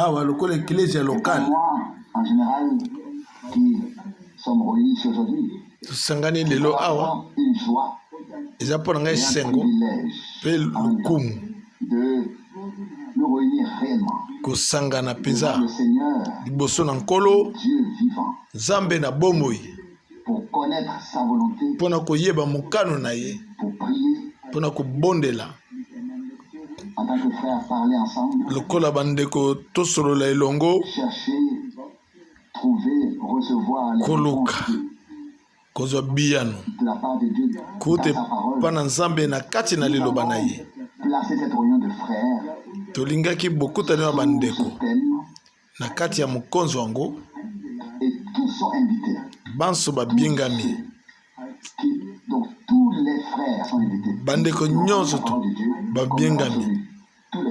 awa lokola ecclesia locale. En général, qui sommes réunis ici aujourd'hui, Tosangani lelo awa une joie eza mpona ngai et un sengo privilège mpe lokumu de nous réunir réellement kosangana devant mpenza le Seigneur, liboso na nkolo Dieu vivant, nzambe na bomoi pour connaître sa volonté, mpona koyeba mokano na ye pour prier, mpona kobondela en tant que frères, parler ensemble, lokola bandeko tosolola elongo chercher, trouver, recevoir les koluka réponses kozwa biyano de la part de Dieu kute dans sa parole. mpa na nzambe na kati na liloba na ye Placer cette réunion de frères tolingaki bokutani ya sous bandeko ce thème, na kati ya mokonzi wango et tous sont invités. banso babengami Donc tous les frères sont invités. bandeko nyonso to babengami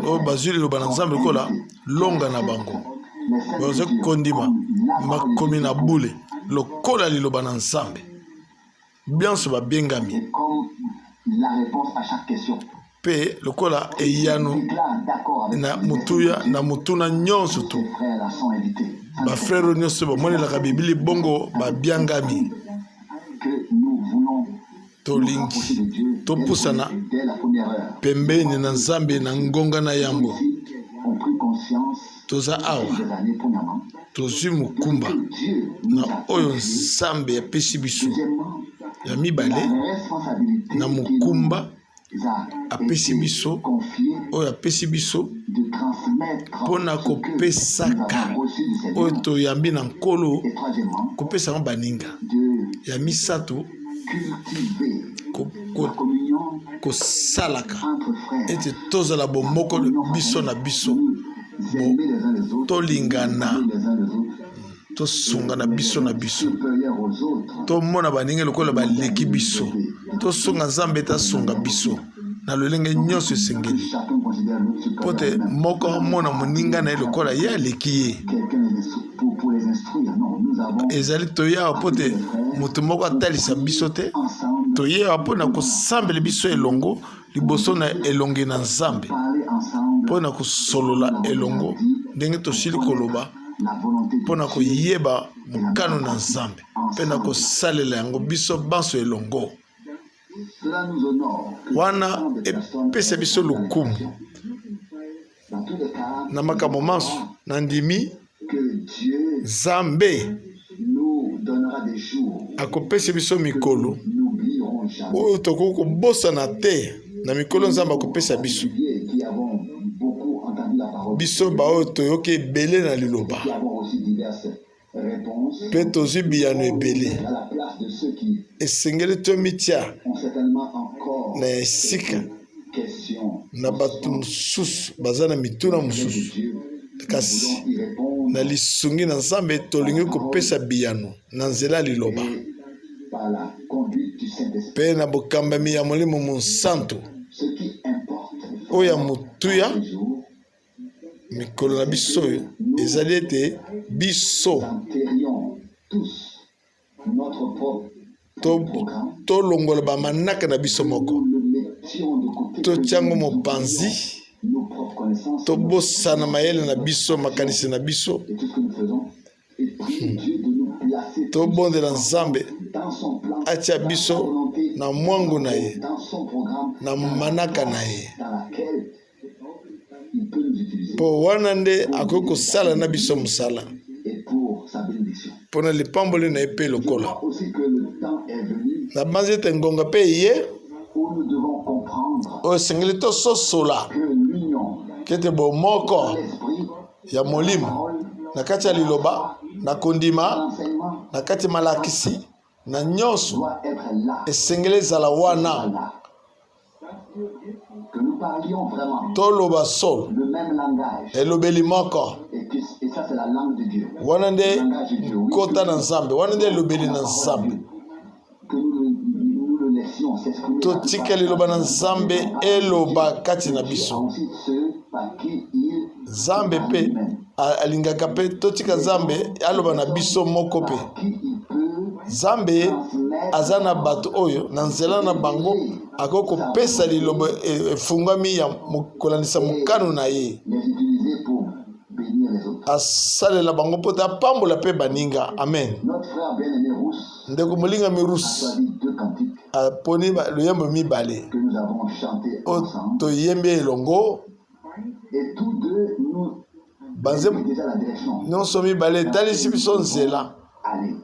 oyo bazwi liloba na nzambe lokola longa na bango baza kondima makomi na bule lokola liloba na nzambe bianso babengami Et comme la réponse à chaque question, mpe lokola eyano déclare d'accord avec na les mutuya na mutuna nyonso to ces frères-là sont invités. bafrere nyonso bamonelaka bibili bongo babiangami Que nous voulons nous tolingi rapprocher de Dieu topusana dès la première heure. pembeni na nzambe na ngonga na yambo Ici, on prit conscience toza awa des années premièrement. tozwi mokumba Dieu nous na a oyo confié. nzambe apesi biso Deuxièmement, ya la mibale responsabilité na qui mokumba nous a apesi été biso confiée oyo apesi biso de transmettre mpona ce que nous kopesaka avons reçu du Seigneur. oyo toyambi na nkolo Et troisièmement, kopesaka baninga de ya misato cultiver ko- la ko- communion kosalaka entre frères. ete tozala bomoko biso na biso Nous aimer les uns les autres, tolingana aimer les uns les autres, tosungana biso na biso supérieurs aux autres. tomona baninga lokola baleki biso tosunga nzambe tasunga biso na lolenge nyonso esengeli Chacun considère l'autre mpo te supérieur. moko amona moninga na ye lokola ye aleki ye Quelqu'un pour les instruire. Non, nous avons ezali toyawa mpo te moto moko atalisa biso te ensemble toyewa mpo na kosambela biso elongo liboso na elongi na nzambe parlé ensemble mpo na kosolola elongo ndenge tosili koloba la volonté de mpo na koyeba mokano na nzambe mpe na kosalela yango biso banso elongo Cela nous honore. wana epesa biso lokumu Dans tous les cas, na makambo manso na ndimi que Dieu nzambe nous donnera des jours akopesa biso mikolo nous n'oublierons jamais. oyo tokoki kobosana te na mikolo nzambe akopesa biso Qui avons beaucoup entendu la parole, biso baoyo toyoki ebele na liloba qui avons aussi diverses réponses mpe tozwi biyano ebele à la place de ceux qui esengeli tomitia ont certainement encore na esika questions na bato mosusu baza na mituna de mosusu Dieu. kasi Nous y répondre na lisungi na nzambe tolingi kopesa biyano na nzela ya liloba par la conduite du Saint-Esprit. mpe na bokambami ya molimo monsanto Ce qui importe oyo ya motuya les jours, mikolo na biso oyo ezali ete biso enterrions tous notre propre programme. tolongola bamanaka na biso moko Nous le mettions de côté. totiango mopanzi Nos propres connaissances tobosana mayele na biso makanisi na biso et tout ce que nous faisons. Et prier Dieu de nous placer tobondela nzambe dans son plan, atia dans sa biso volonté, na mwangu na ye dans son programme, na manaka na ye dans laquelle il peut nous utiliser mpo wana nde akoki kosala na biso mosala et pour sa bénédiction. mpo na lipamboli na ye mpe Je lokola crois aussi que le temps est venu na banzi ete ngonga mpe ye où nous devons comprendre oyo esengeli tososola que l'union, kete bomoko l'esprit, ya molimo parole, na kati ya liloba na kondima l'enseignement na kati ya malakisi na nyonso doit être là. esengeli ezala wana Là. Que nous parlions vraiment toloba solo le même langage. elobeli moko Et ça, c'est la langue de Dieu. wana nde Le langage de Dieu. Oui, kota na nzambe wana nde elobeli na nzambe que nous le laissions s'exprimer. totika liloba na nzambe eloba kati na biso Aussi ceux par qui il nzambe mpe alingaka mpe totika nzambe aloba na biso moko mpe qui il peut nzambe aza na bato oyo na nzela na bango akoki kopesa liloba efungwami ya kolandisa mokano na ye les utiliser pour bénir les autres. asalela bango mpo te apambola mpe baninga. Amen. Notre frère bien-aimé Rousse Ndeko molinga a Mirus choisi 2 cantiques aponi luyembo mibale que nous avons chantés oyo ensemble. toyembi elongo. Et tous deux nous Banze donnent déjà la direction. nyonso mibale etalisi biso nzela Allez.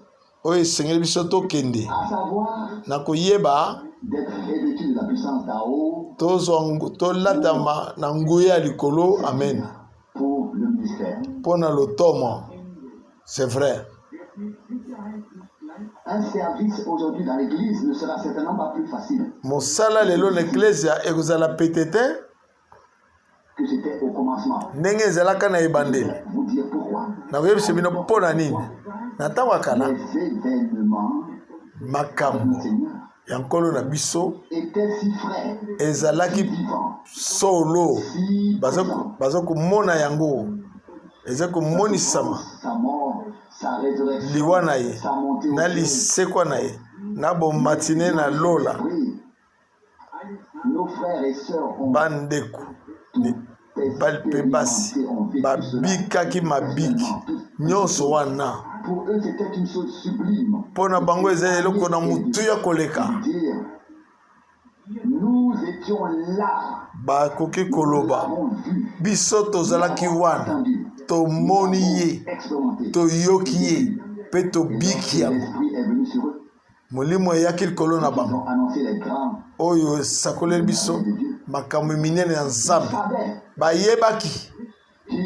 oyo esengeli biso tokende À savoir na koyeba d'être revêtu de la puissance d'en haut tolatama na nguya ya likolo. Amen. pour le ministère. Mpo na lotomo. C'est vrai. Un service aujourd'hui dans l'église ne sera certainement pas plus facile Mosala lelo na eklesia ekozala pete te que c'était au commencement. ndenge ezalaka na ebandeli. Vous dire pourquoi. Nakoyebisa bino mpo na nini. Na ntango ya kala Les événements makambo du Seigneur ya nkolo na biso étaient si frais, ezalaki vivants, solo. si présents. baza komona yango eza komonisama Sa mort, sa résurrection, liwa na ye sa montée au na ciel. lisekwa na ye na bomatine na lola. Oui. Nos frères et sœurs ont Bandeko mpe basi babikaki mabiki nyonso wana. pour eux c'était une chose sublime. Mpo na bango eza eloko na mutu ya koleka. Dire, nous étions là, Bakoki koloba avons vu, biso tozalaki wana entendu, tomoni ye expérimenté. toyoki ye mpe tobiki yango. L'esprit est venu sur eux. Molimo eyaki likolo na Ils bango ont annoncé les grands oyo esakoleli biso makambo minene ya Nzambe. savants Bayebaki qui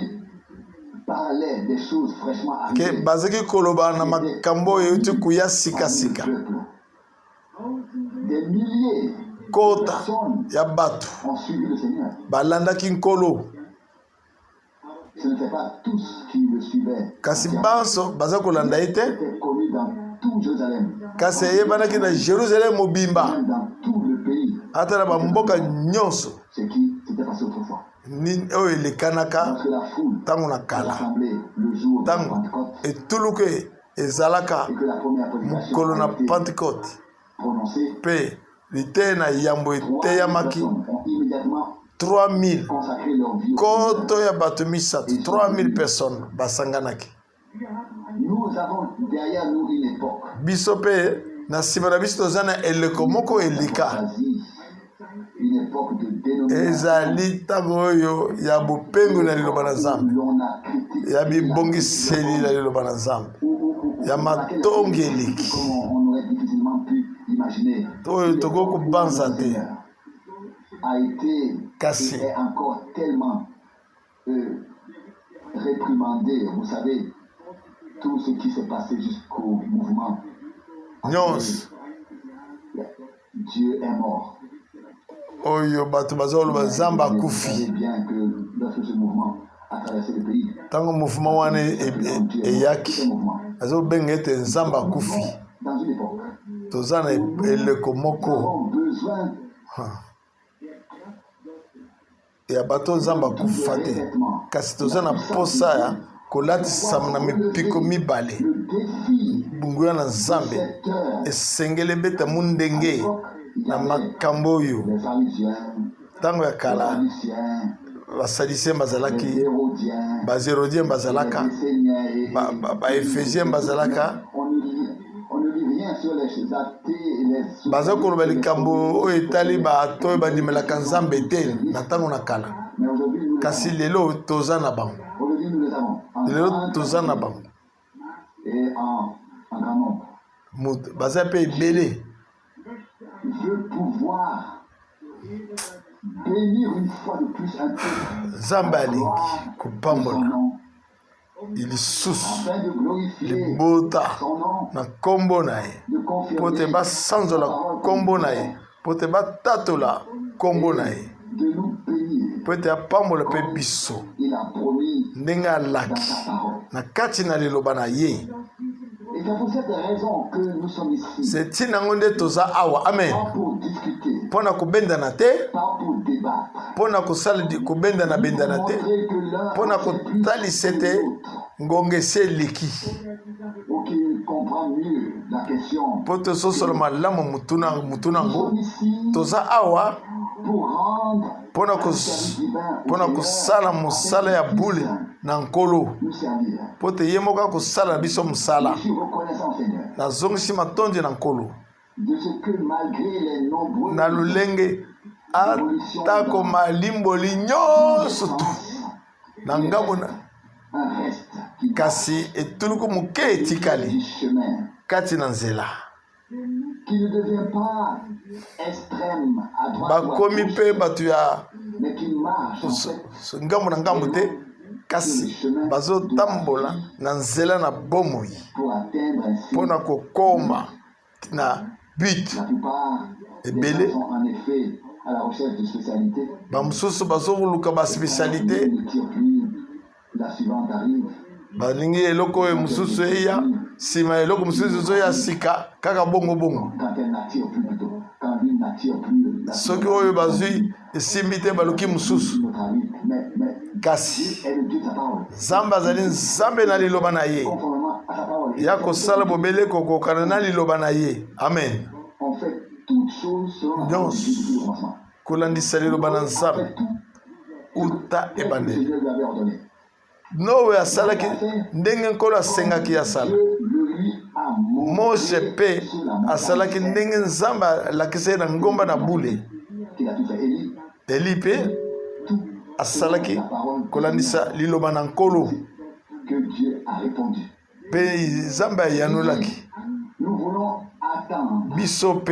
parlaient des choses fraîchement ke arrivées. bazaki koloba na makambo oyo euti kuya sikasika. Des milliers de Kota personnes ya bato ont suivi le Seigneur. balandaki nkolo Ce n'était pas tous qui le suivaient. kasi banso baza kolanda ye te C'était connu dans tout Jérusalem, kasi eyebanaki na Jérusalem mobimba même dans tout le pays. ata na bamboka nyonso Ce qui s'était passé autrefois. oyo elekanaka Parce que la foule ntango na s'est kala rassemblée le jour de la ntango Pentecôte etuluku ezalaka et que la première mokolo prédication na a été Pentecote prononcée. mpe lite na yambo 3 000 eteyamaki personnes ont immédiatement 3000 consacré leur vie au koto ya bato misato 3000 personnes basanganaki. Seigneur. Nous avons derrière nous une époque. Biso mpe na nsima na biso toza na eleko moko elika. Choisie, une époque de dénomination. Ezali ntango oyo ya bopengo na liloba na Nzambe, L'on a critiqué ya bibongiseli na liloba na Nzambe, ya matongi eleki comme on aurait difficilement pu imaginer. oyo tokoki kobanza te. A été Kasi et est encore tellement réprimandé. Vous savez, tout ce qui s'est passé jusqu'au mouvement. nyonso Dieu est mort. oyo bato baza koloba Nzambe Vous akufi. savez bien que lorsque ce mouvement a traversé le pays, Ntango mouvement wana eyaki aza kobenga ete Nzambe akufi. dans une époque, Toza na eleko nous moko avons besoin ya bato Nzambe akufa te, kasi toza na posa ya kolatisama na mipiko mibale. le défi Bunguya na Nzambe cette heure. esengeli ebeta mu ndenge na makambo oyo Les pharisiens, ntango ya les kala Sadduciens, basadisien les bazalaki, Hérodiens, bazerodien bazalaka, les Esséniens et baefésien bazalaka. on ne lit rien sur les athées et les Baza koloba likambo oyo etali bato oyo bandimelaka Nzambe te na ntango na kala, mais aujourd'hui nous les kasi avons. lelo toza na bango, Aujourd'hui nous les avons en lelo grande toza na bango. et en grand nombre. Baza mpe ebele. Veut pouvoir bénir une fois de plus un peu Nzambe alingi son kopambola nom, ilisusu afin de glorifier libota son nom, na nkombo na ye de po te confirmer basanzola nkombo na ye, po te batatola nkombo na ye, de nous bénir. po ete apambola mpe biso Il a promis ndenge dans alaki sa parole. na kati na liloba na ye. Et c'est pour cette raison que nous sommes ici. Se ntina yango nde toza awa. Amen. Pas pour discuter, Mpo na kobendana te, pas pour débattre. mpo na kosala kobendana bendana te, Montrer que l'un mpo na en sait plus kotalisa que ete l'autre. ngonga esi eleki. ou qui comprend mieux la question. po tozosola malamu mutu nango Nous sommes ici toza awa pour rendre mpona un service divin au mpona Seigneur kosala mosala ya afin bule qu'il na nkolo nous servir. po te ye moko akosala na biso mosala. Je suis reconnaissant, Seigneur, nazongisi matondi na nkolo de ce que malgré les nombreux na lolenge atako malimboli nyonso tu na ngambo na un reste qui kasi etuluku moke etikali du chemin, kati na nzela qui ne devient pas extrême à droite ou à bakomi gauche, mpe bato ya mais qui marche en fait ngambo na ngambo te kasi bazotambola na nzela na bomoi pour atteindre ainsi. mpona kokoma na but. La plupart des Ebele. gens sont en effet à la recherche de spécialité. bamosusu bazoluka baspécialité Ne tire plus, la suivante arrive. balingi eloko oyo mosusu eya nsima eloko mosusu ezoya sika kaka bongo. Quand elle n'attire plus plutôt, quand l'une n'attire plus, la soki oyo bazwi esimbi te baluki mosusu suivante arrive. Mais kasi elle dit sa parole. nzambe azali nzambe na liloba na ye Conformément à sa parole. ya kosala bobele kokokana na liloba na ye. Amen. On fait toutes choses selon la parole de Dieu depuis le commencement. kolandisa liloba na On nzambe fait tout uta ce que le ebandeli Seigneur lui avait ordonné. nowe asalaki ndenge nkolo asengaki asala. Dieu le lui a mose montré mpe sur la montagne asalaki ndenge nzambe alakisa ye na ngomba na bule. qu'il a tout fait. Élie, eli mpe tout asalaki la parole kolandisa liloba na nkolo que Dieu a répondu. mpe nzambe ayanolaki Nous voulons attendre biso mpe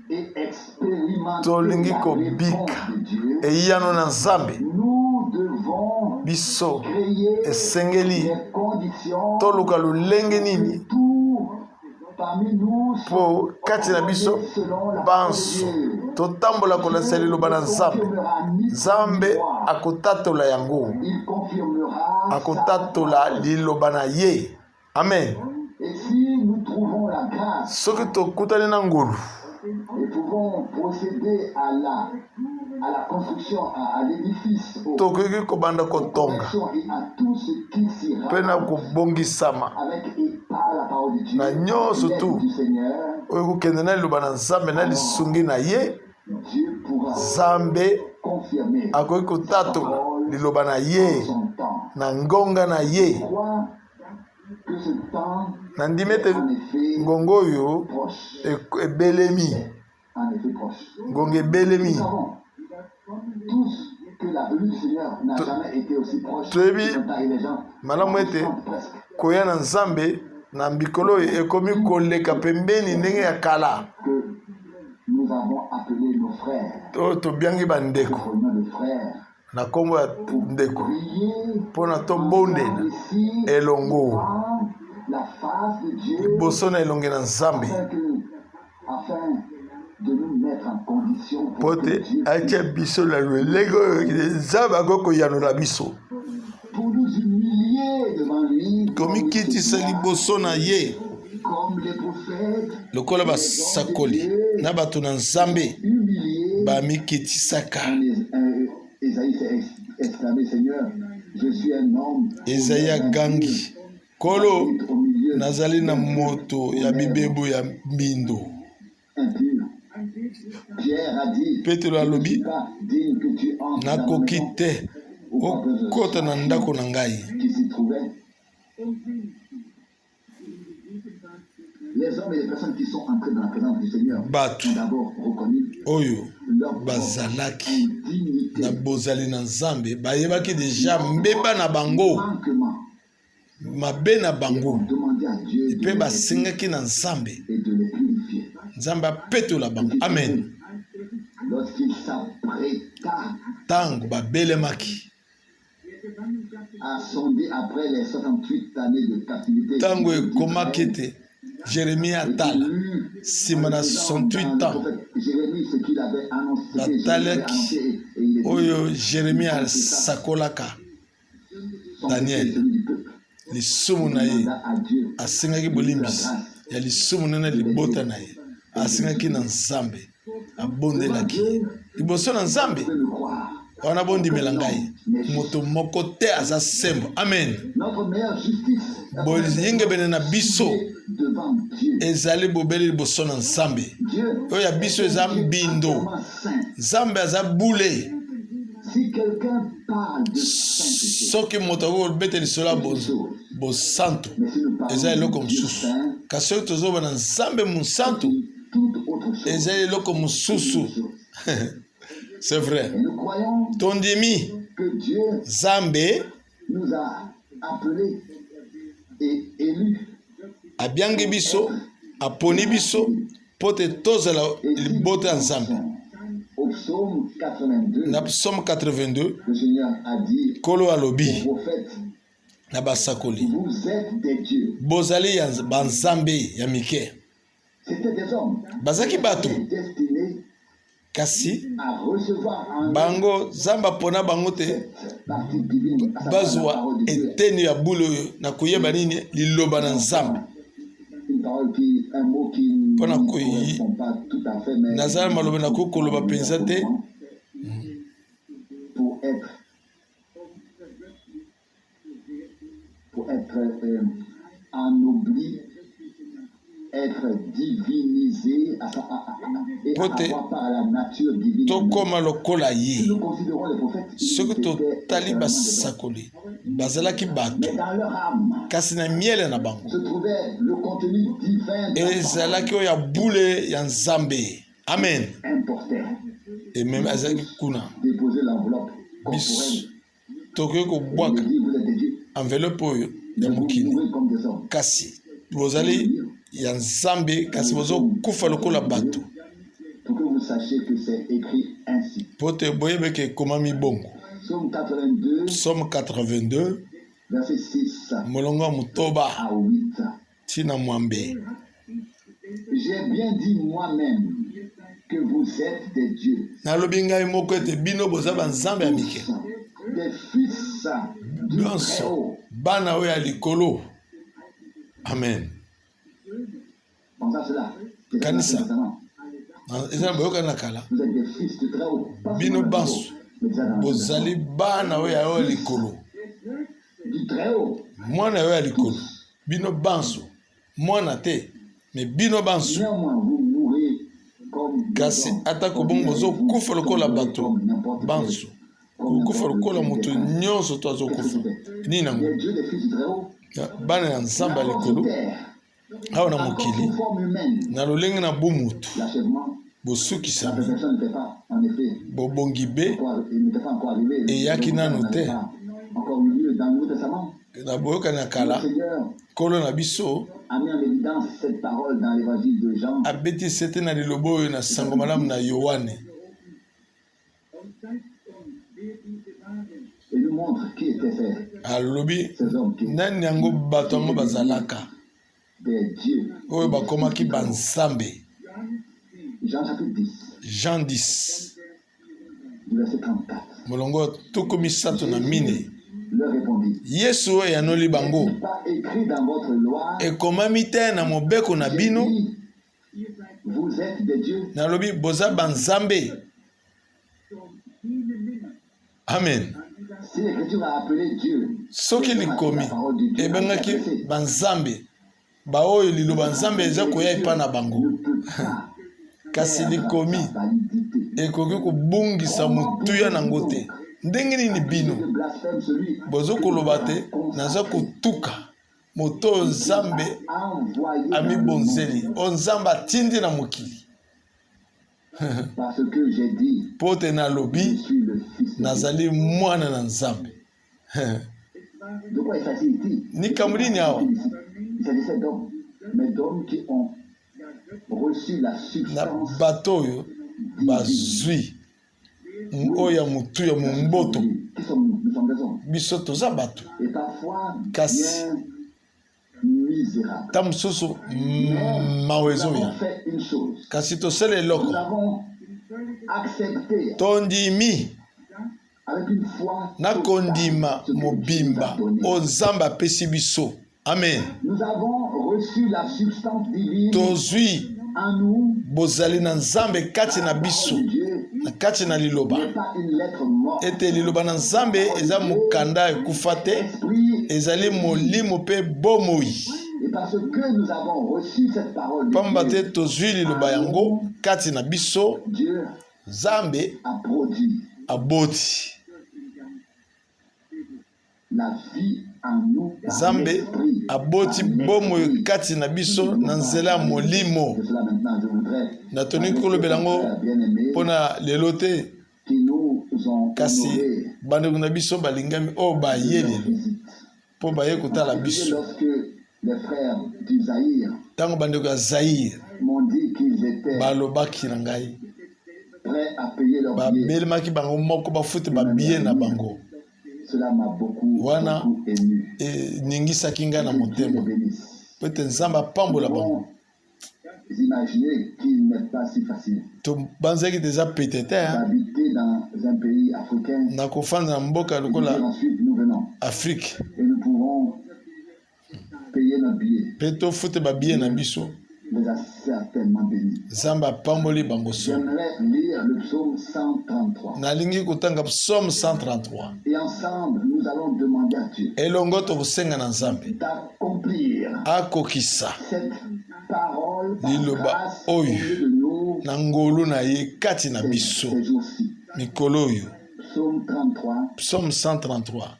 et expérimenter tolingi la kobika réponse de Dieu. eyano na nzambe. Nous devons biso créer esengeli les conditions toluka lolenge nini pour parmi nous mpo kati na biso selon la parole banso de Dieu. totambola kolandisa liloba na nzambe. Confirmera ni nzambe akotatola yango, il confirmera akotatola liloba na ye. Amen. Et si nous trouvons la grâce soki tokutani na ngolu et pouvons procéder à la construction, à l'édifice, aux tokoki kobanda kotonga corrections et à tout ce qui s'y mpe na rapporte kobongisama avec et par la parole de Dieu, na nyonso l'aide tu du Seigneur, oyo kokende na liloba na nzambe na lisungi na ye. Dieu pourra nzambe confirmer akoki kotatola liloba na ye son temps. na ngonga na ye. Je crois que ce temps nandimi est ete en effet ngonga oyo proche. ebelemi, En effet proche. ngonga ebelemi. Nous savons tous que la venue du Seigneur n'a jamais été aussi proche. Toyebi Et les gens malamu ete presque. koya na nzambe na mbikolo oyo ekomi koleka pembeni ndenge ya kala. Que nous avons appelé nos frères, oyo tobiangi bandeko au nom de frères, na nkombo ya ndeko prier mpona tobondela ici elongo devant la face de Dieu liboso na elonge na nzambe afin de nous mettre en condition mpo pour que te Dieu atia biso na lolenge oyo nzambe akoki koyanola biso pour nous humilier devant lui komikitisa liboso na ye comme les prophètes lokola basakoli na bato na nzambe humiliés. bamikitisaka. Esaïe s'est exclamé, Seigneur, je suis un homme Esaïe agangi kolo au milieu nazali na moto ya bibebu ya mbindo. impur. Pierre a dit, Petelo alobi pas digne que tu entres dans la nakoki maison te okota na ndako na ngai. qui s'y trouvait. Les hommes et les personnes qui sont entrés dans la présence du Seigneur Bato ont d'abord reconnu oyo leur bazalaki indignité, na bozali na nzambe bayebaki deja mbeba na bango manquement. mabe na bango Demander à Dieu de mpe les basengaki na nzambe et de les purifier. nzambe apetola bango. Amen. Lorsqu'il s'apprêta Ntango babelemaki à sonder après les 68 années de captivité, ntango ekomaki ete Jérémie atala nsima na 68 ans Jérémie, ce qu'il avait annoncé, batalaki oyo Jérémie asakolaka Daniel lisumu na ye asengaki bolimbisi ya lisumu na libota na ye asengaki na nzambe abondelaki liboso na nzambe wana bondimela ngai moto moko te aza sembo. Amen. boyinge bene na biso devant Dieu. ezali bobeli liboso na nzambe Dieu oyo ya biso eza mbindo tellement saint. nzambe aza bule Si quelqu'un parle de sainteté, soki moto akobeta lisolo ya bosantu mais si nous eza parlons eloko de Dieu mosusu saint, kasi soki tozobana nzambe mosantu toute autre chose. eza eloko mosusu c'est vrai Et nous croyons tondimi que Dieu nzambe nous a appelés et élus. abiangi biso aponi biso mpo te tozala libota ya nzambe Au psaume 82, na psaume 82 le Seigneur a dit kolo alobi aux prophètes, na basakoli vous êtes des dieux. bozali ya banzambe ya mike C'était des hommes bazaki bato destinés kasi à recevoir en eux bango nzambe apona bango te cette partie divine, à savoir la bazwa parole de Dieu. eteni ya bule oyo na koyeba nini liloba na nzambe Une parole qui, un mot qui Mpona ne koyi- correspond pas tout à fait, mais nazala maloba na kokoloba mpenza te pour être ennobli, être divinisé et Pote, avoir par la nature divine. tokóma lokola Si ye nous considérons les prophètes, ils soki étaient totali extrêmement des hommes. basakoli bazalaki bato Mais dans leur âme kasi na miele na bango se trouvait le contenu divin de la ezalaki oyo ya bule ya nzambe amen parole. Importait, ememe azalaki kuna déposer l'enveloppe biso corporelle. tokoki Il kobwaka dit, vous êtes des dieux, enveloppe oyo mais ya vous mokili mourrez comme des hommes. kasi bozali ya nzambe kasi bozokufa lokola bato Pour que vous sachiez que c'est écrit ainsi. mpo te boyebeke ekomami bongo Psaume 82, somme 82 verset 6 molongo ya motoba à 8. ntina mwambe J'ai bien dit moi-même que vous êtes des dieux, nalobi ngai moko ete bino boza banzambe ya mike des fils du nyonso Très-Haut. bana oyo ya likolo amen Pensez à cela. C'est ça, Kanisa. récemment. eza na boyokani na kala Vous êtes des fils du Très-Haut. Pas bino seulement du banso Très-Haut, mais déjà dans le bozali bana oyo ya likolo du Très-Haut. mwana oyo ya likolo bino banso mwana te me bino banso Néanmoins, vous mourrez comme des kasi hommes. atako bongo bozokufa lokola bato Comme n'importe quel. banso Comme kokufa n'importe lokola quel moto des nyonso to azokufa nini nango Les dieux des fils du Très-Haut. bana ya nzambe ya D'abord likolo sur terre, awa na encore mokili sous forme humaine. na lolenge na bomutu L'achèvement, la bosukisami perfection n'était pas, en effet, bobongi be il n'était pas encore arrivé. Eyaki nanu te. n'avait pas encore eu lieu dans le Nouveau Testament. na boyokani ya Le kala Seigneur nkolo na biso a mis en évidence cette parole dans l'évangile de Jean. abeti sete na liloba oyo na sango malamu na yohane Et nous montre qui étaient alobi ces hommes qui nani yango bato yango bazalaka des dieux. oyo bakomaki banzambe Jean chapitre 10, jean 10 du verset 34. molongo tuku misato na mine Leur répondit, yesu oyo yanoli bango n'est-il pas écrit dans votre loi, ekomami te na mobeko na j'ai bino dit, vous êtes des dieux. nalobi boza banzambe amen Si l'Écriture a appelé Dieu, soki likomi la parole de Dieu ebengaki a été adressée, banzambe baoyo liloba nzambe eza koya epai na bango ne peut pas kasi perdre likomi sa validité. ekoki kobungisa motuya nango te ndenge nini bino Je blasphème celui bozokoloba te naza kotuka moto oyo nzambe envoyé dans le amibonzeli monde. oyo nzambe atindi na mokili Parce que j'ai dit, mpo te je nalobi suis le Fils de Dieu. nazali mwana na nzambe De quoi il s'agit ici? Ni kamulini awa. Il s'agissait d'hommes, mais d'hommes qui ont reçu la na substance bato oyo bazwi oyo ya motu ya momboto qui sommes, nous sommes des hommes. biso toza bato Et parfois, Casse. bien misérables. ta mosusu Nous mawa avons ezoya fait une chose. kasi tosala Nous eloko avons accepté tondimi avec une foi na totale kondima ce que Dieu nous a mobimba donné. oyo nzambe apesi biso amen Nous avons reçu la substance divine tozwi en nous. bozali na nzambe kati na biso De Dieu na kati na liloba n'est pas une lettre morte. ete liloba na nzambe eza mokanda ekufa te Esprit ezali molimo pe bomoi. Et parce que nous avons reçu cette parole Pamba de te Dieu, tozwi liloba yango kati na biso, Dieu Nzambe a produit aboti. la vie en nous par Nzambe l'esprit. aboti bomoi kati na biso na nzela molimo. De cela maintenant, je voudrais Natoni kolobela yango bien-aimé mpona lelo te, qui nous ont kasi honorés bandeko na biso balingami oyo baye de leur lelo visite. mpo baye kotala biso. Lorsque les frères du Zaïre Ntango bandeko ya Zaïre m'ont dit qu'ils étaient balobaki na ngai, prêts à payer leur billet, babelemaki bango moko bafute babiye na bango, cela m'a beaucoup ému. eningisaki ngai na Que Dieu motema. les bénisse. Po ete Nzambe apambola bango. Vous imaginez qu'il n'est pas si facile Tobanzaki te eza pete te d'habiter dans un pays africain. na kofanda na mboka Et lokola ensuite, nous venons Afrique et nous pouvons payer notre billet. mpe tofute babiye na biso. Les a certainement bénis. Nzambe apamboli bango so. J'aimerais lire le psaume 133. Nalingi kotanga Psaume 133. Et ensemble, nous allons demander à Dieu Elongo tokosenga na Nzambe d'accomplir akokisa cette parole par liloba grâce au oyo milieu de nous na ngolu na ye kati na biso ces jours-ci. mikolo oyo. Psaume 33. Psaume 133.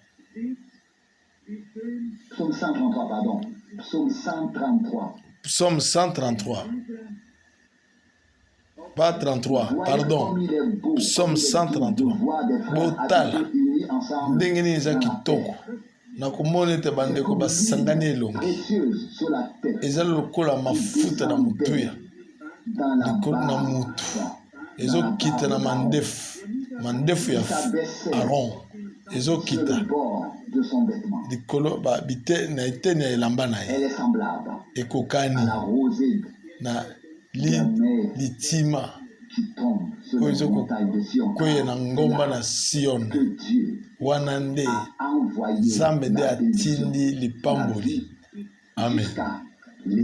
Psaume 133, pardon. Psaume 133. Psaume 133. Pas 33, pardon. Psaume 133. Botala. Ndenge nini eza kitoko. Na komona ete bandeko basangani elongi. Ezali lokola mafuta na mutuya. Likolo na mutu. Ezokita na mandefu. Mandefu ya Aaron. Ezokita. Likolo ba bite na eteni ya elamba na ye. Ekokani na litima oyo ezokokwea na ngomba na Sion. Wana nde Nzambe nde atindi lipamboli. Amen.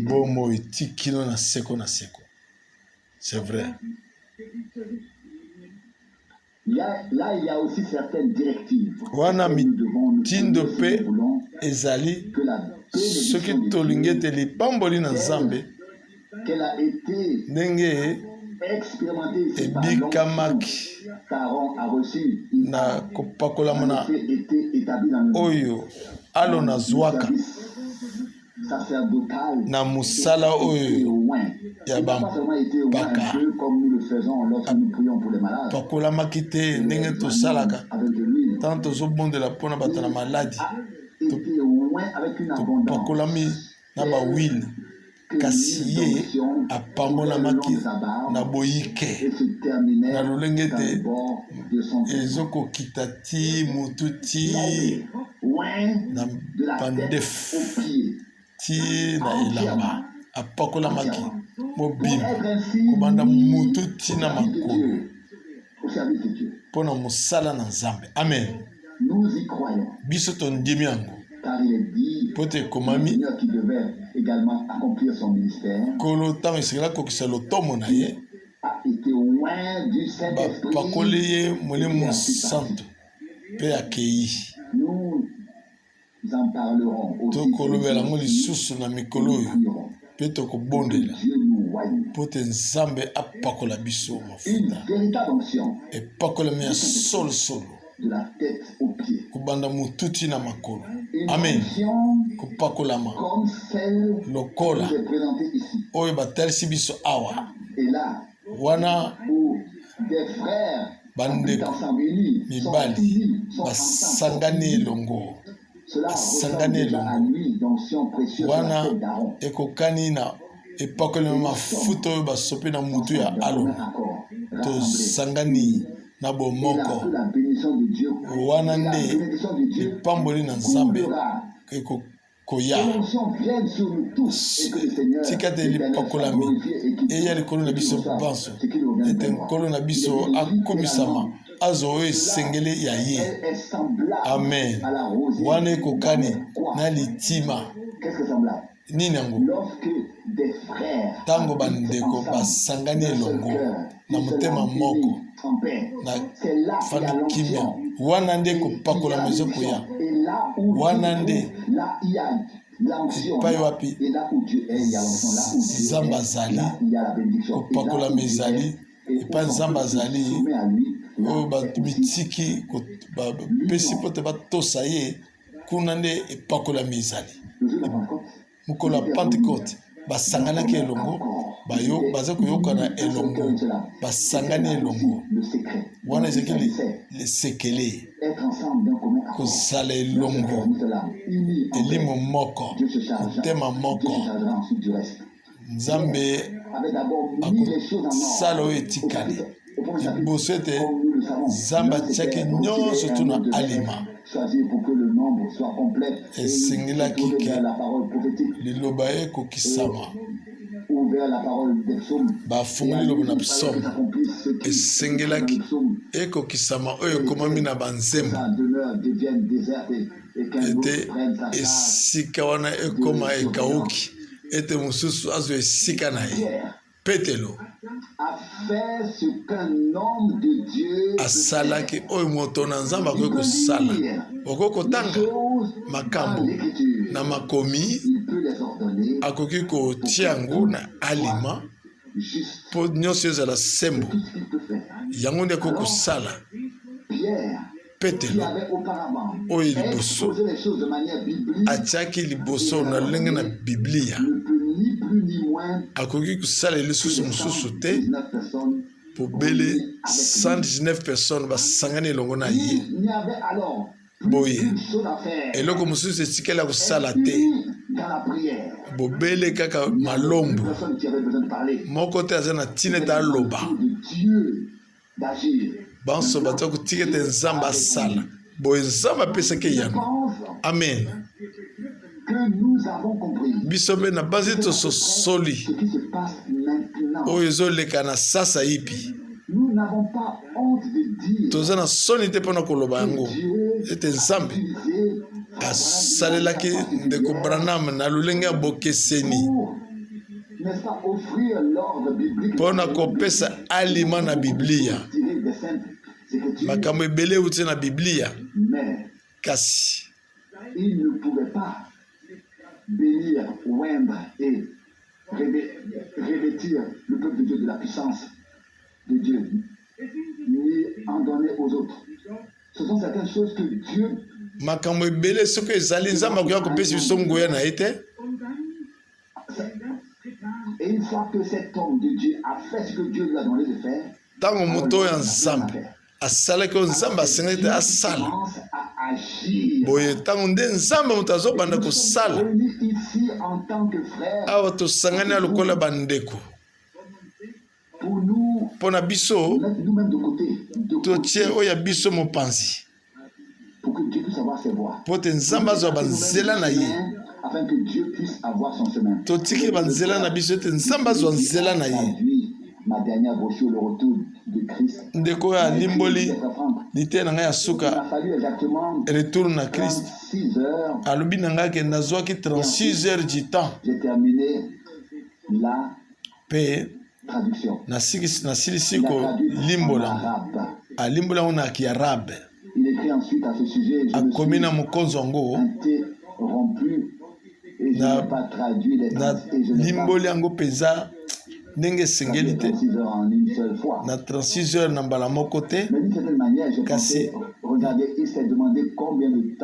Bomo etikino na seko na seko. C'est vrai. Là, il y a aussi certaines directives. Wana mitindo pe ezali soki tolingi ete lipamboli na Nzambe qu'elle a été ndenge ebikamaki na kopakolama na oyo alo nazwaka na mosala oyo ya bampaka pakolamaki te ndenge tosalaka ntango tozobondela mpona bato na maladi topakolami na bawile kasi ye apambolamaki na boyike na lolenge ete ezokokita ti mutu ti na bandefu ti na elamba apakolamaki mobimba kobanda mutu ti na makolo mpo na mosala na Nzambe. Amen. Biso tondimi yango po te ekomami kolo ntango esengeli akokisa lotomo na ye bapakoli ye molimo santo mpe akei. Tokolobela yango lisusu na mikolo oyo mpe tokobondela mpo te Nzambe apakola biso mafuta epakolami ya solosolo kobanda motu ti na makolo. Amen. Kopakolama lokola oyo batalisi biso awa wana bandeko mibali basangani elongo wana ekokani na epakolama mafuta oyo basopi na mutu ya Aaron. Tosangani na bomoko wana nde lipamboli na Nzambe ekokoya tika te lipakolami eya likolo na biso banso ete nkolo na biso akomisama azwa oyo esengeli ya ye. Amen. Wana ekokani na litima nini yango ntango bandeko basangani elongo na motema moko na fandi kimia wana nde kopakolama ezokoya là où il y a l'onction, et là où Dieu est, il y a l'onction. Là où Dieu est, là il y a la bénédiction. Et là où Dieu est, et on soumet à lui. oyo mitiki bapesi po te batosa ye kuna nde epakolami ezali mokolo ya pentecote basanganaki elongo baza koyokana elongo basangani elongo wana ezaki lesekele kozala elongo elimo moko motema moko nzambe akosala oyo etikali liboso ete nzambe atiaki nyonso tuna alima esengelaki ke liloba ekokisama bafungoli lobo na psaume esengelaki ekokisama oyo ekomami na banzembo ete esika wana ekoma ekauki ete mosusu azwa esika na ye petelo asalaki oyo moto na nzambe akoki kosala okoki kotanga makambo na makomi akoki kotia yango na alima mpo nyonso ezala sembo yango nde akoki kosala petelo oyo liboso atiaki liboso na lolenge na biblia akoki kosala lisusu mosusu te po bele 119 personnes basangani elongo na ye boye eloko mosusu etikali ya kosala te bobele kaka malombo moko te aza na ntina ete aloba banso bato kotika ete nzambe asala boye nzambe apesaki yango amen biso mpe na basi tososoli oyo ezoleka na sasa yipi toza na soni te mpona koloba yango ete nzambe asalelaki ndeko Branham na lolenge ya bokeseni mpona kopesa alima na biblia makambo ebele euti na biblia kasi bénir, oindre et revêtir le peuple de Dieu de la puissance de Dieu, ni en donner aux autres. Ce sont certaines choses que Dieu... makambo ebele soki ezali nzambe akoya kopesa biso ngoya na ye te. Et une fois que cet homme de Dieu a fait ce que Dieu lui a demandé de faire, ntango moto oyo ya nzambe asalaki oyo nzambe asengeli ete asala boye ntango nde nzambe moto azobanda kosala awa tosangani ya lokola bandeko mpo na biso totie oyo ya biso mopanzi mpo te nzambe azwa banzela na ye totiki banzela na biso ete nzambe azwa nzela na ye ndeko ya limboli lite na ngai ya suka retour na Christ alobi na ngai ke nazwaki 36 heures du temps mpe nasilisi kolimbola alimbola yango na kiarabe akomi na mokonzo yango na limboli yango mpenza ndenge esengeli te na 36 heures na mbala moko te kasi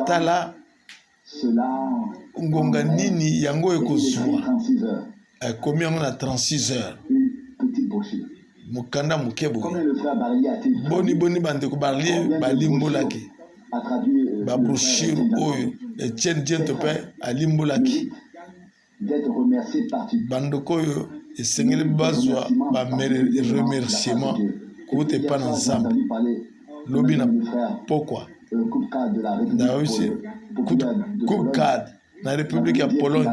tala ngonga nini yango ekozwa ekomi yango na 36 heures mokanda moke boye boni bandeko balie balimbolaki babrochure oyo Etienne Diento mpe alimbolaki bandeko oyo esengeli bazwa baremerciement kuta epa na nzambe lobi na pokwa nayosi coupe card na république ya Pologne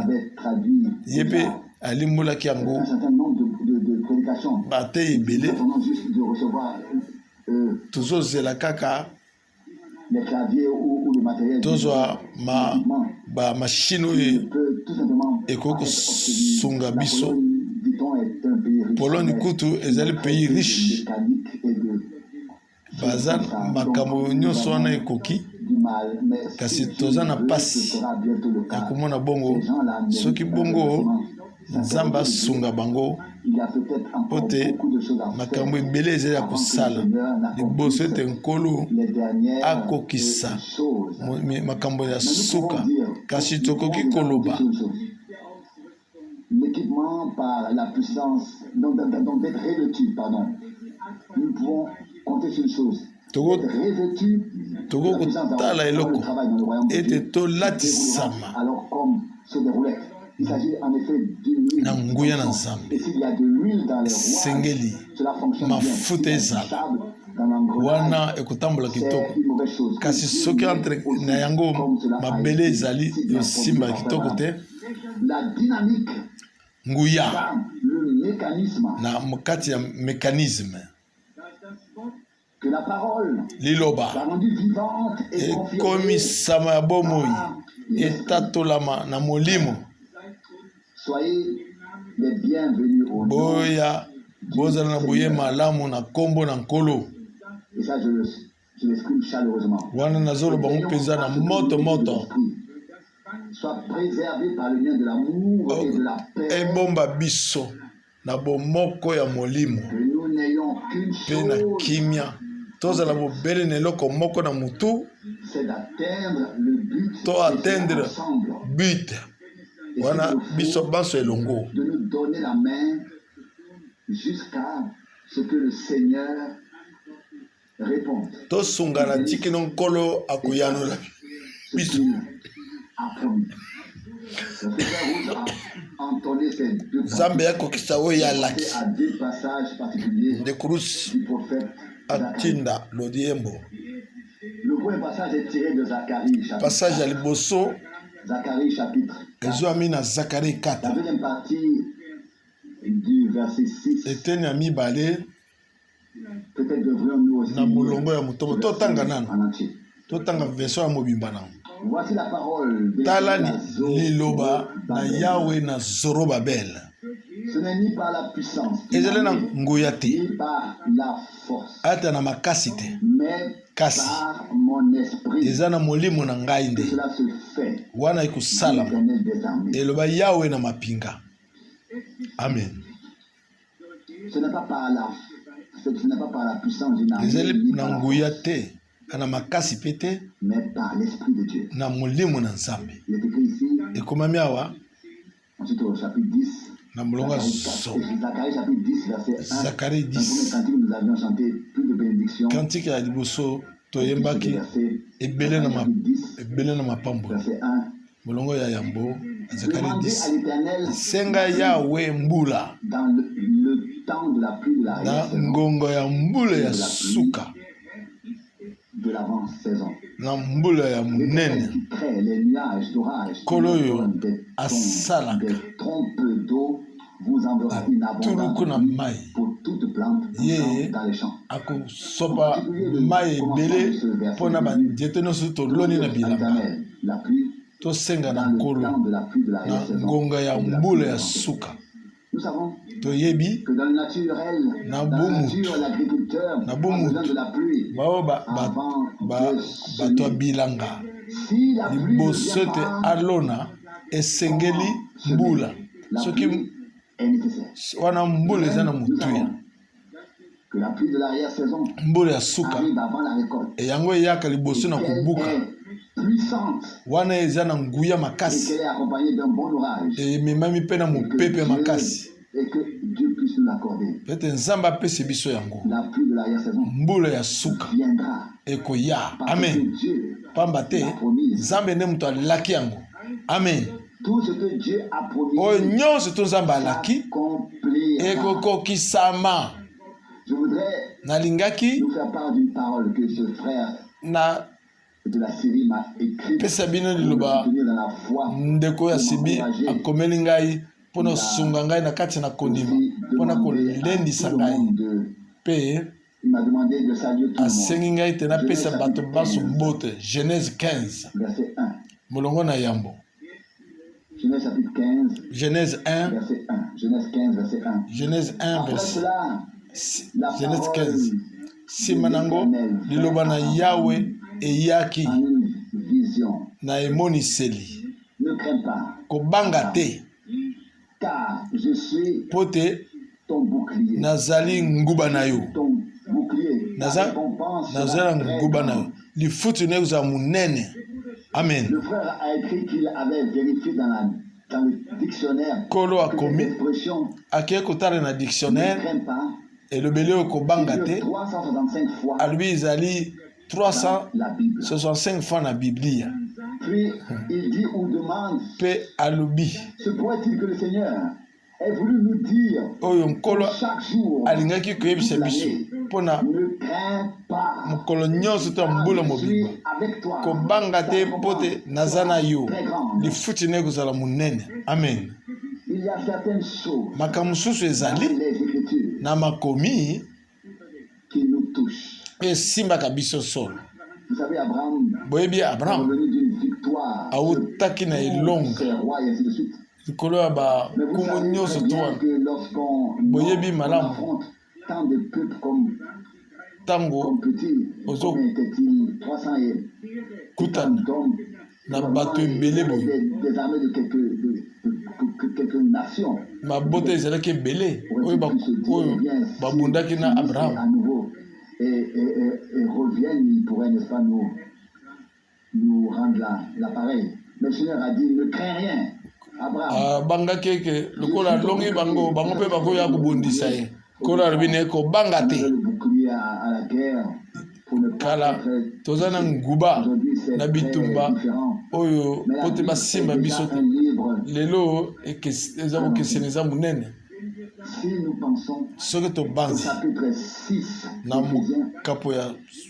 ye mpe alimbolaki yango bate ebele tozozela kaka tozwa bamashine oyo ekoki kosunga biso. Pologne kutu ezali pays riche baza makambo nyonso wana ekoki du mal, mais kasi si toza na Dieu, ce pasi sera bientôt le ya cas. komona bongo Ces gens-là soki méritent un bongo remerciement. nzambe asunga bango Il y a peut-être po encore te beaucoup de choses à makambo faire ebele eza ya avant que le kosala Seigneur liboso n'accomplisse ete nkolo les dernières akokisa choses. makambo ya Mais nous pouvons suka dire, kasi nous tokoki pouvons déjà koloba dire une chose. L'équipement par la puissance, donc d'être revêtu, pardon. Nous pouvons compter sur une chose. D'être revêtu de la puissance tokokotala dans le eloko travail dans le royaume de ete Dieu. tolatisama Alors comme se déroulait. Il s'agit en effet d'une huile. na nguya na nzambe Et s'il y a de l'huile dans les sengeli rouages, cela fonctionne bien. mafuta ezala wana ekotambola kitoko kasi soki entre na yango mabele ezali yosimba kitoko te La dynamique nguya dans le mécanisme na mokati ya mécanisme que la parole liloba l'a rendue vivante et confirmée. ekomisama ya bomoi etatolama na molimo. Soyez les bienvenus au nom. Boya bozala na boye malamu na kombo na nkolo. Et ça, je l'exprime chaleureusement. Wana nazoloba mpenza na moto moto. Soit préservé par le lien de l'amour et de la paix. Ebomba biso na bomoko ya molimo. Que nous n'ayons qu'une Pe na chose. kimia. Tozala bobele na eloko moko na mutu. C'est d'atteindre le but. To atteindre ensemble. but. Wana biso baso elongo. De nous donner la main jusqu'à ce que le Seigneur réponde. To sungana tikino nkolo akuyanola biso. Zambe yako kisawo ya laki de cruz atinda lodiembo. Le premier passage est tiré de Zacharie passage ya liboso Zacharie chapitre 4. ezwami na Zacharie 4. La deuxième partie du verset 6. Eteni ya mibale peut-être devrions-nous aussi na molongo ya motobo totanga nano en entier. totanga version ya mobimba nango. Voici la parole de tala liloba na Yahweh na Zorobabel. Ce n'est ni par la puissance, ezali na nguya te, ni par la force, ata na makasi te, mais kasi par mon esprit eza na molimo na ngai que nde cela se fait. wana ekosalama. L'Éternel des armées. Eloba Yahweh na mapinga. Amen. Ce n'est pas par la puissance d'une armée, ezali ni na par la nguya force, te, na makasi pe te, mais par l'esprit de Dieu. na molimo na Nzambe. Il est écrit ici, Ekomami awa ensuite au chapitre 10, na molongo ya so Zacharie chapitre 10, verset 1. Zacharie Dans le premier 10. cantique, nous avions chanté plus de bénédictions. Kantike ya liboso toyembaki ebele na mapambo. Verset 1. Molongo ya yambo Zacharie Demandez à 10. l'Éternel Senga Yahweh mbula dans le temps de la pluie de na l'arrière-saison, ngongo ya mbula ya suka de l'avant-saison. na mbula ya munene. Qui crée les nuages d'orage, Kolo yo donne des asalaka trompes d'eau, vous enverra une tuluku na abondance mai pour toute plante ye dans les champs. akosopa mai ebele mpona banzete nyonso toloni na bilamba. L'Éternel, la pluie Tosenga na dans le nkolo temps de la pluie de na l'arrière-saison. ngonga ya et de la mbula pluie ya de suka. Nous savons Toyebi que dans le naturel, Na dans la bomu. nature, l'agriculteur Na a bomu. besoin de la pluie bao avant de bato semer. ya bilanga Si la pluie ne liboso vient ete pas, alona esengeli mbula la soki pluie est nécessaire. wana mbula eza na Nous motuya savons que la pluie de l'arrière-saison mbula ya suka arrive avant la récolte. eyango eyaka liboso na Qu'elle kobuka est puissante wana eza na nguya et makasi qu'elle est accompagnée d'un bon orage. ememami mpe na Et que mopepe Dieu- makasi et que Dieu puisse nous l'accorder. pete nzambe apesi biso yango. La pluie de l'arrière-saison Mbula ya suka viendra ekoya. parce Amen. que Dieu Pamba te l'a promis. nzambe nde moto alaki yango. Amen. Tout ce que Dieu a promis Oyo nyonso to nzambe alaki s'accomplira. ekokokisama. Je voudrais Nalingaki nous faire part d'une parole que ce frère na de la Syrie m'a écrite pesa bino pour me liloba soutenir dans la foi, ndeko ya pour sibi m'encourager. akomeli ngai mpona kosunga ngai na kati na kondima Aussi mpona demander à kolendisa tout le ngai monde de- mpe il m'a demandé de saluer tout le asengi monde. ngai te napesa bato baso mbote. Genèse 15 Verset 1. molongo na yambo. Genèse chapitre 15, Genèse 1 verset 1. Genèse 15, verset 1. Genèse 1 Après verset cela, la Genèse parole 15 nsima nango liloba na Yawe eyaki en une vision. na emoniseli Ne crains pas, kobanga te car je suis po te ton bouclier. nazali nguba na yo Ton bouclier. Ta récompense sera nazala très nguba na yo grande. lifuti na kozala monene. Amen. Le frère a écrit qu'il avait vérifié dans le dictionnaire Kolo que cette akomi expression akei kotala na ne dictionnaire crains pas elobeli oyo kobanga te 365 fois alobi ezali dans la Bible. 365 fois na biblia Puis il dit ou demande, mpe alobi se pourrait-il que le Seigneur ait voulu nous dire oyo nkolo chaque jour, alingaki koyebisa biso mpona ne crains pas, mokolo nyonso to ya mbula je suis mobimba avec toi. kobanga te Ta mpo te récompense naza na yo sera très grande. lifuti na ye kozala monene. Amen. Il y a certaines choses makambo mosusu dans ezali les Écritures na makomi qui nous touchent. esimbaka biso solo. Vous savez, Abraham boyebi est abraham revenu d'une victoire awutaki na sur elonga ses rois et ainsi de suite. likolo ya Mais vous bakungu savez nyonso très to bien wana que lorsqu'on Boyebi on malamu. affronte tant de peuples comme ntango petits, Ozo- combien était-il 300 et kutana d'hommes, na vraiment, bato il y ebele avait boye des armées de quelques nations. mabota ezalaki ebele oyo Aurait-il pu se dire, oyo eh bien, babundaki na si abraham à nouveau et reviennent, ils pourraient, n'est-ce pas, nous rendre l'appareil. Mais le Seigneur a dit, ne crains rien. Abraham, abangaki eke lokola alongi bango bango mpe bakoya kobundisa ye kolo alobi na ye kobanga on te avait le bouclier à la guerre pour ne pas kala être toza na nguba aujourd'hui, c'est na très bitumba différent. oyo Mais la po te Bible basimba est biso déjà te un livre. lelo eza kokesena eza monene Si nous pensons soki au tobanzi chapitre 6 na d'Éphésiens, mokapo ya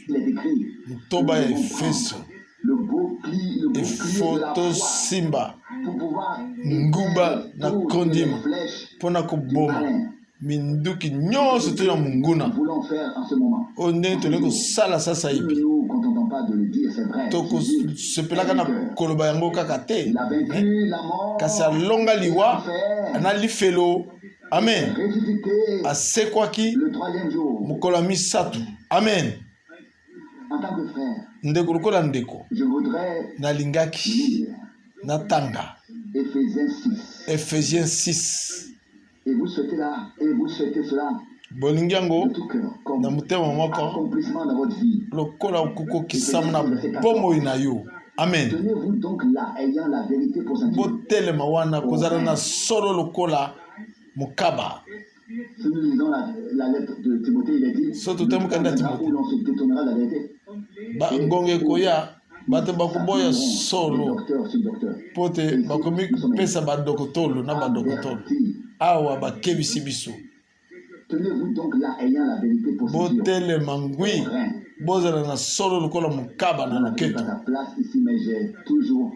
il est écrit motoba ya efeso le bouclier de efo la foi tosimba pour pouvoir nguba na toutes kondima les flèches mpona du koboma malin. minduki nyonso to ya Nous monguna voulons faire en ce moment. oyo ndenge tolingi kosala sasa Nous ne yebi nous contentons pas de le dire, c'est vrai. Jésus tokosepelaka na koloba yango kaka te il a vaincu la mort, kasi alonga liwa l'enfer, na lifelo amen ressuscité asekwaki le troisième jour. mokolo ya misato amen. En tant que frère, ndeko lokola ndeko je voudrais nalingaki lire natanga Éphésiens 6. Ephésiens 6 Et vous souhaitez cela bolingi yango de tout cœur, comme na motema moko accomplissement dans votre vie. lokola okokokisama na bomoi na yo amen. Tenez-vous donc là, ayant la vérité pour ceinture. botelema wana kozala na solo lokola mokaba. Si nous lisons la lettre de Timothée, il est dit Surtout Timothée. où l'on se détournera de la vérité. ngonga ekoya bato bakoboya Le solo docteur sur le docteur. po te bakomi kopesa badokotolo na badokotolo Avertis. awa bakebisi biso. Tenez-vous donc là, ayant la vérité pour ceinture. botelema ngwi bozala na solo lokola mokaba na Je n'ai pas loketo. ta place ici, mais j'ai toujours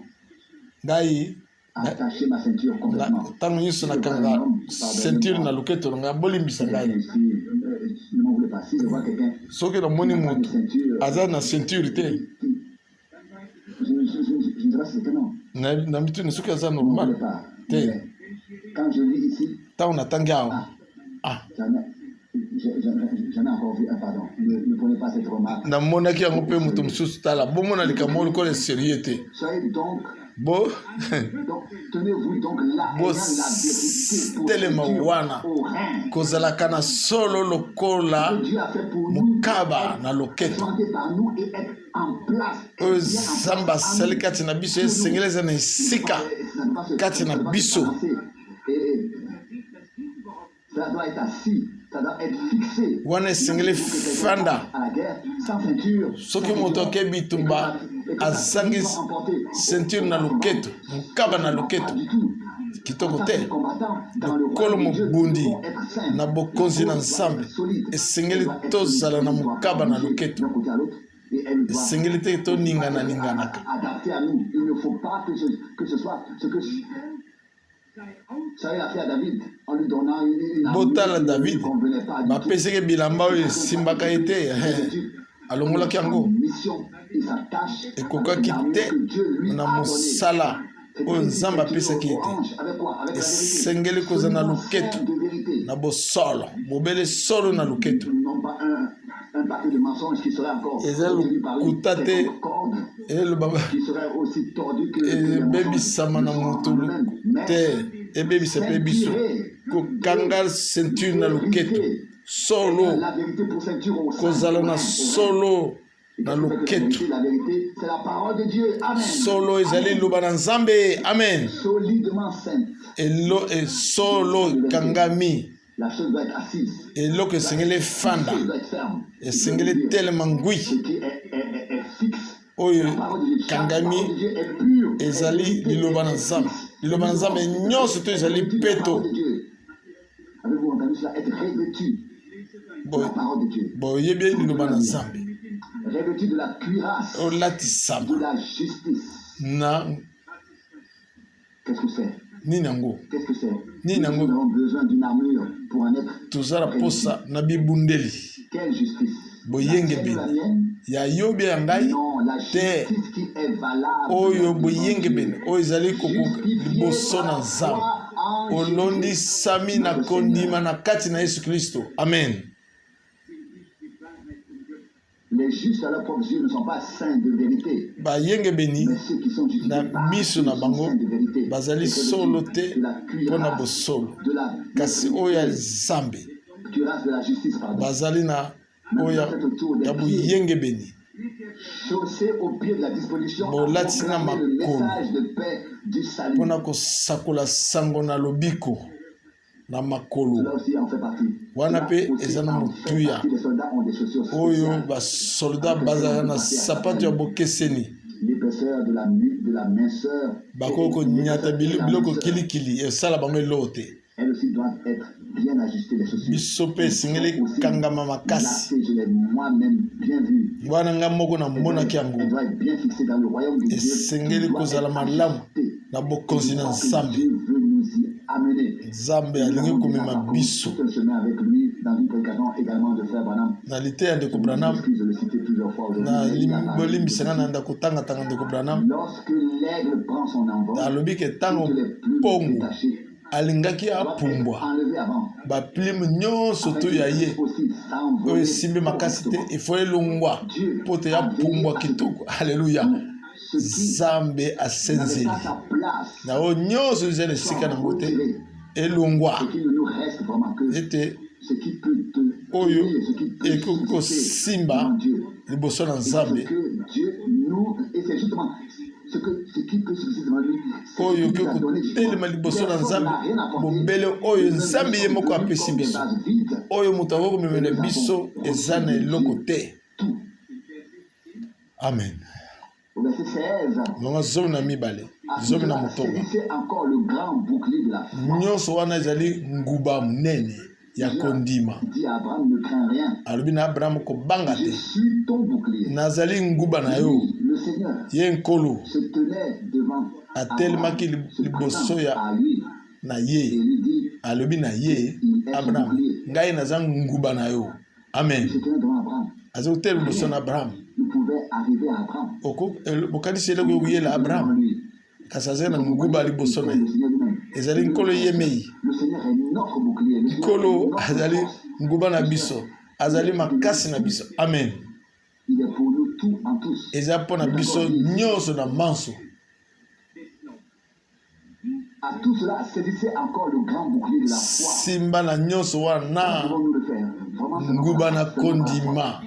ngai attaché ma ceinture complètement. ntango nyonso nakanga ceinture na loketo na ngai bolimbisa ngai Ici, ne m'en voulez pas. Si je vois quelqu'un soki namoni qui n'a pas de moto ceinture, aza na ceinture te je ne sais pas si c'est non. na mituni soki aza Ne m'en voulez normal pas. te Mais quand je lis ici, ntango natangi awa j'en ai encore vu un, pardon. Ne prenez pas cette remarque. namonaki yango mpe moto mosusu tala bomona likambo lokola eserie te Soyez donc, tenez-vous donc là, ayant la vérité pour telema ceinture wana au rein. kozalaka na solo lokola Que Dieu a fait pour nous, mokaba na loketo chanter par nous et être en place. oyo nzambe asali kati na biso esengeli eza na esika kati na biso. Ça doit être assis, ça doit être fixé. wana esengeli fanda À la guerre, sans ceinture. soki moto ake bitumba azangi ceinture na loketo mokaba na loketo kitoko te. lokolo mobundi na bokonzi na nzambe esengeli tozala na mokaba na loketo esengeli te toningananganaka. Adapté à nous. Il ne faut pas que ce soit ce que ça a fait à David en lui donnant une botala armure qui David ne convenait pas du tout. bapesaki bilamba oyo esimbaka ye te alongolaki yango Mission et sa tâche ekokaki te na mosala oyo nzambe apesaki ye te. esengeli koza na loketo na bosolo bobele solo na loketo non pas un pas que le mensonge qui serait encore eza lokuta te elobaka qui serait aussi tordu que ebebisama na moto te ebebisa mpe biso kokanga ceinture na loketo solo la vérité pour ceinture au sein kozala na solo na loketo la vérité c'est la parole de Dieu. Amen. solo ezali liloba na Nzambe. Amen. Solidement sainte. Solo kangami La chose doit être assise. eloko esengeli efanda La chose doit être ferme. esengeli telema ngwi Ce qui est fixe. oyo La parole de Dieu, chaque kangami parole de Dieu est pure. ezali liloba na Nzambe. Liloba na Nzambe nyonso to ezali peto. Avez-vous entendu cela? Être revêtu de la parole de Dieu. boyebi liloba na Nzambe Revêtu de la cuirasse olatisama de la justice. na Qu'est-ce que c'est? nini yango Qu'est-ce que c'est? Nini Nous yango avons besoin d'une armure pour en être. tozala posa na bibundeli Quelle justice? boyenge La beni mienne? ya yobe ya ngai Non, la te justice qui est valable. oyo boyenge beni oyo ezali kokoka liboso na Nzambe olondisami na kondima na kati na Yesu Kristo. Amen. Les justes à leur propre yeux ne sont pas saints de vérité. bayenge beni Mais ceux qui sont justifiés na par miso Dieu na sont bango saints de vérité. bazali Et que le solo but te de la mpona cuirasse, bosolo de la kasi oyo ya Nzambe cuirasse de la justice, pardon. bazali na oyo ya boyenge beni Chaussés au pied de la disposition à bolati na proclamer le makolo message de paix du salut. mpona kosakola sango na lobiko na Cela makolo aussi en fait partie. wana Cela mpe aussi eza na en fait motuya partie. Les soldats ont des chaussures oyo spéciales. basolda bazala na sapato ya bokeseni L'épaisseur de la minceur. bakoki konyata biloko kilikili esala bango eloko te. Elles aussi doivent être bien ajustées, les chaussures. biso mpe esengeli kangama makasi Lacées, je l'ai moi-même bien vu. wana nga moko namonaki Elles yango doivent être bien fixées dans le royaume de Dieu. esengeli kozala malamu na bokonzi na Nzambe. Dieu veut nous y amener. Nzambe alingi komema biso Tout un chemin avec lui dans une prédication également de frère Branham. na lite ya ndeko Branham Excuse de le citer plusieurs fois aujourd'hui. na bolimbisanga na ndako tangatanga ndeko Branham Lorsque l'aigle prend son envol, alobi ke ntango toutes les plumes mpongo détachées alingaki doivent être apumbwa enlevées avant. bapilime nyonso to ya ye Possible, s'envoler oyo esimbi makasi te efo elongwa mpo te yapumbwa kitoko. Haleluya. ce qui Nzambe n'avait asenzeli pas sa place. na oyo nyonso eza na esika nango te elongwa Ce qui ne nous reste vraiment que ete ce qui peut te oyo tenir, ce qui peut ekoki susciter kosimba en Dieu. liboso na Et Nzambe ce que Dieu nous, et c'est justement ce qui peut susciter devant lui, c'est ce oyo qu'il nous a okoki donné. kotelema liboso na Personne Nzambe n'a rien apporté. bobele oyo Nous Nzambe ye sommes moko devenus apesi comme des biso vases vides. oyo moto akoki komemela biso eza na eloko te. Tout. Amen. Au verset 16, longa zomi na mibale zomi na motonga saisissez encore le grand bouclier de la foi. nyonso wana ezali nguba monene ya kondima. Dit à Abraham, ne crains rien. alobi na Abrahamu kobanga Je te suis ton bouclier. nazali nguba na yo. Lui, le Seigneur ye nkolo se tenait devant atelemaki Abraham, se liboso présente ya à lui na et ye lui dit, alobi na ye Abrahamu ngai naza nguba na yo. Amen. il se tenait devant Abraham. aza kotelema liboso na Abrahamu Il pouvait arriver à Abraham. bokanisi eloko okuyela Devant Abrahamu lui. kasi azali na nguba liboso na ye Le Seigneur lui-même. ezali nkolo ye mei Le Seigneur est notre bouclier. Le Seigneur est nkolo notre azali force. nguba na biso azali makasi na biso. Amen. Il est pour nous tout en tous. eza mpo na biso nyonso na manso. À tout cela, saisissez encore le grand bouclier de la foi. simba na nyonso wana Comment devons-nous le faire? Vraiment, c'est nguba na notre foi. kondima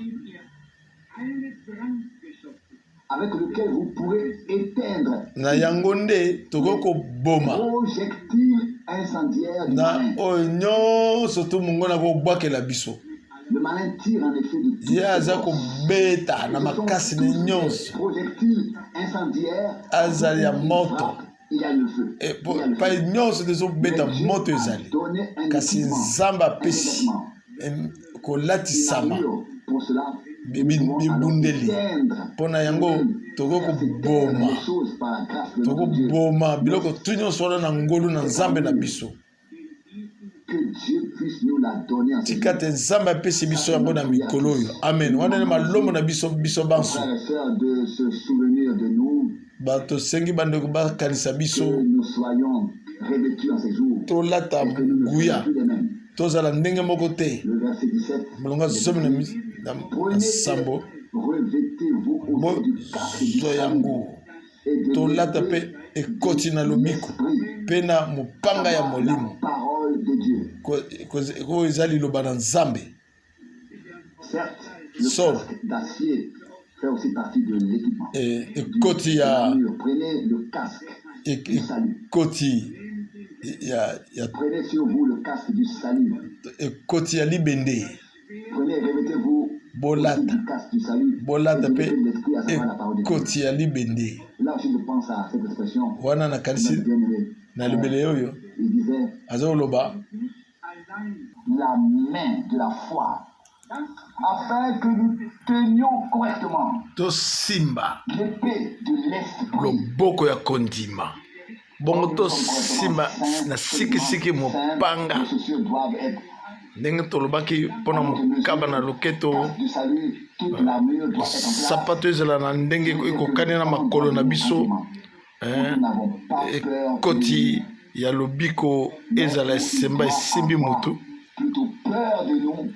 Avec lequel vous pourrez éteindre na yango nde tokoki koboma projectile incendiaire du na malin. oyo nyonso to mongo na kobwakela biso. Le malin tire en effet de tout. ye aza kobeta na makasi na nyonso Projectile incendiaire. azali ya moto Il y a le feu. Il y a le pai feu. nyonso tezobeta Mais Dieu moto a ezali donné un kasi équipement, Nzambe un apesi vêtement, kolatisama une armure. Pour cela, bibundeli mpo na yango tokoki koboma tokoboma biloko tu nyonso wana na ngolu na Nzambe na biso. tika te Nzambe apesi biso yango na mikolo oyo. Amen. wana nde malombo na biso banso bato sengi bandeko bakanisa biso tolata nguya tozala ndenge moko te. molongo zomi na sambo bozwa yango tolata mpe ekoti na lobiko mpe na mopanga ya molimo oyo eza liloba na Nzambe. So ekoti ya ekoti ya libende bolata mpe ekoti ya libende wana nakanisi na libele oyo aza koloba la main de la foi afin que nous tenions correctement l'épée de l'esprit loboko ya kondima bongo tosimba na sikisiki mopanga ndenge tolobaki mpona mokaba na loketo sapato ezala na ndenge ekokani na makolo na biso ekoti ya lobiko ezala esemba esimbi motu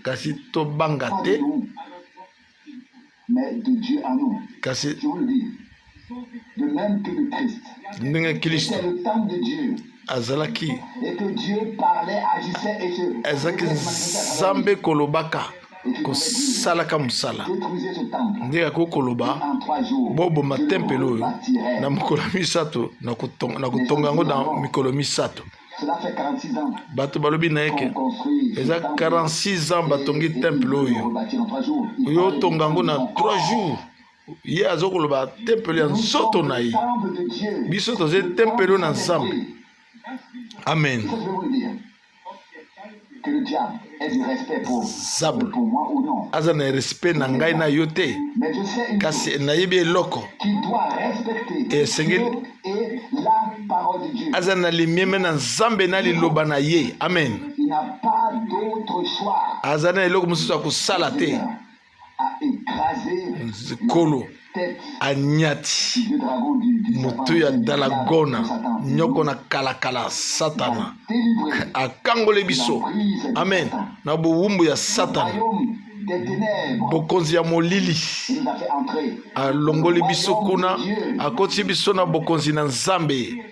kasi tobanga te kasi ndenge Kristo azalaki Nzambe kolobaka kosalaka mosala ndenge akoki koloba boboma tempele oyo na mokolo misato na kotonga yango na mikolo misato. Bato balobi na eke eza 46 ans batongi temple oyo oyo tonga yango na 3 jours. Ye azokoloba temple ya nzoto na ye biso toze temple oyo na Nzambe. Amen. Zablo aza na respect na ngai na yo te kasi nayebi eloko esengeli aza na limieme na Nzambe na liloba na ye. Amen. aza na eloko mosusu ya kosala te. Kolo anyati motu ya dalagona nyoko na kalakala satana akangole biso. Amen. Na bowumbu ya satana bokonzi ya molili alongoli biso kuna akoti biso na bokonzi na Nzambe.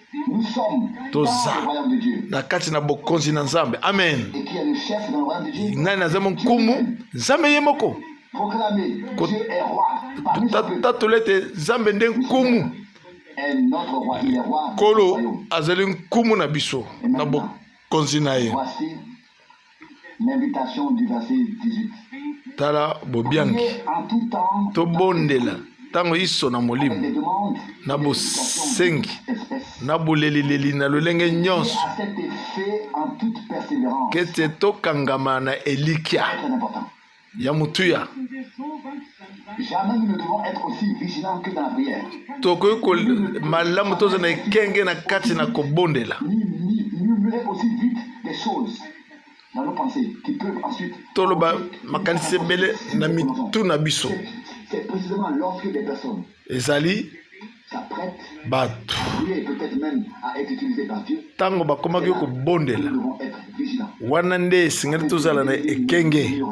Toza na kati na bokonzi na Nzambe. Amen. Nani nazemo nkumu Nzambe ye moko tatolete Nzambe nde nkumu kolo azali nkumu na biso na bokonzi na ye. Tala bobiangi tobondela ntango iso na molimo na bosengi na bolelileli na lolenge nyonso kete tokangama na elikya ya mutuya. Tokoki malamu toza na ekenge na kati na kobondela toloba makanisi ebele na mitu na biso ezali bato ntango bakomaki kobondela wana nde esengeli tozala na ekenge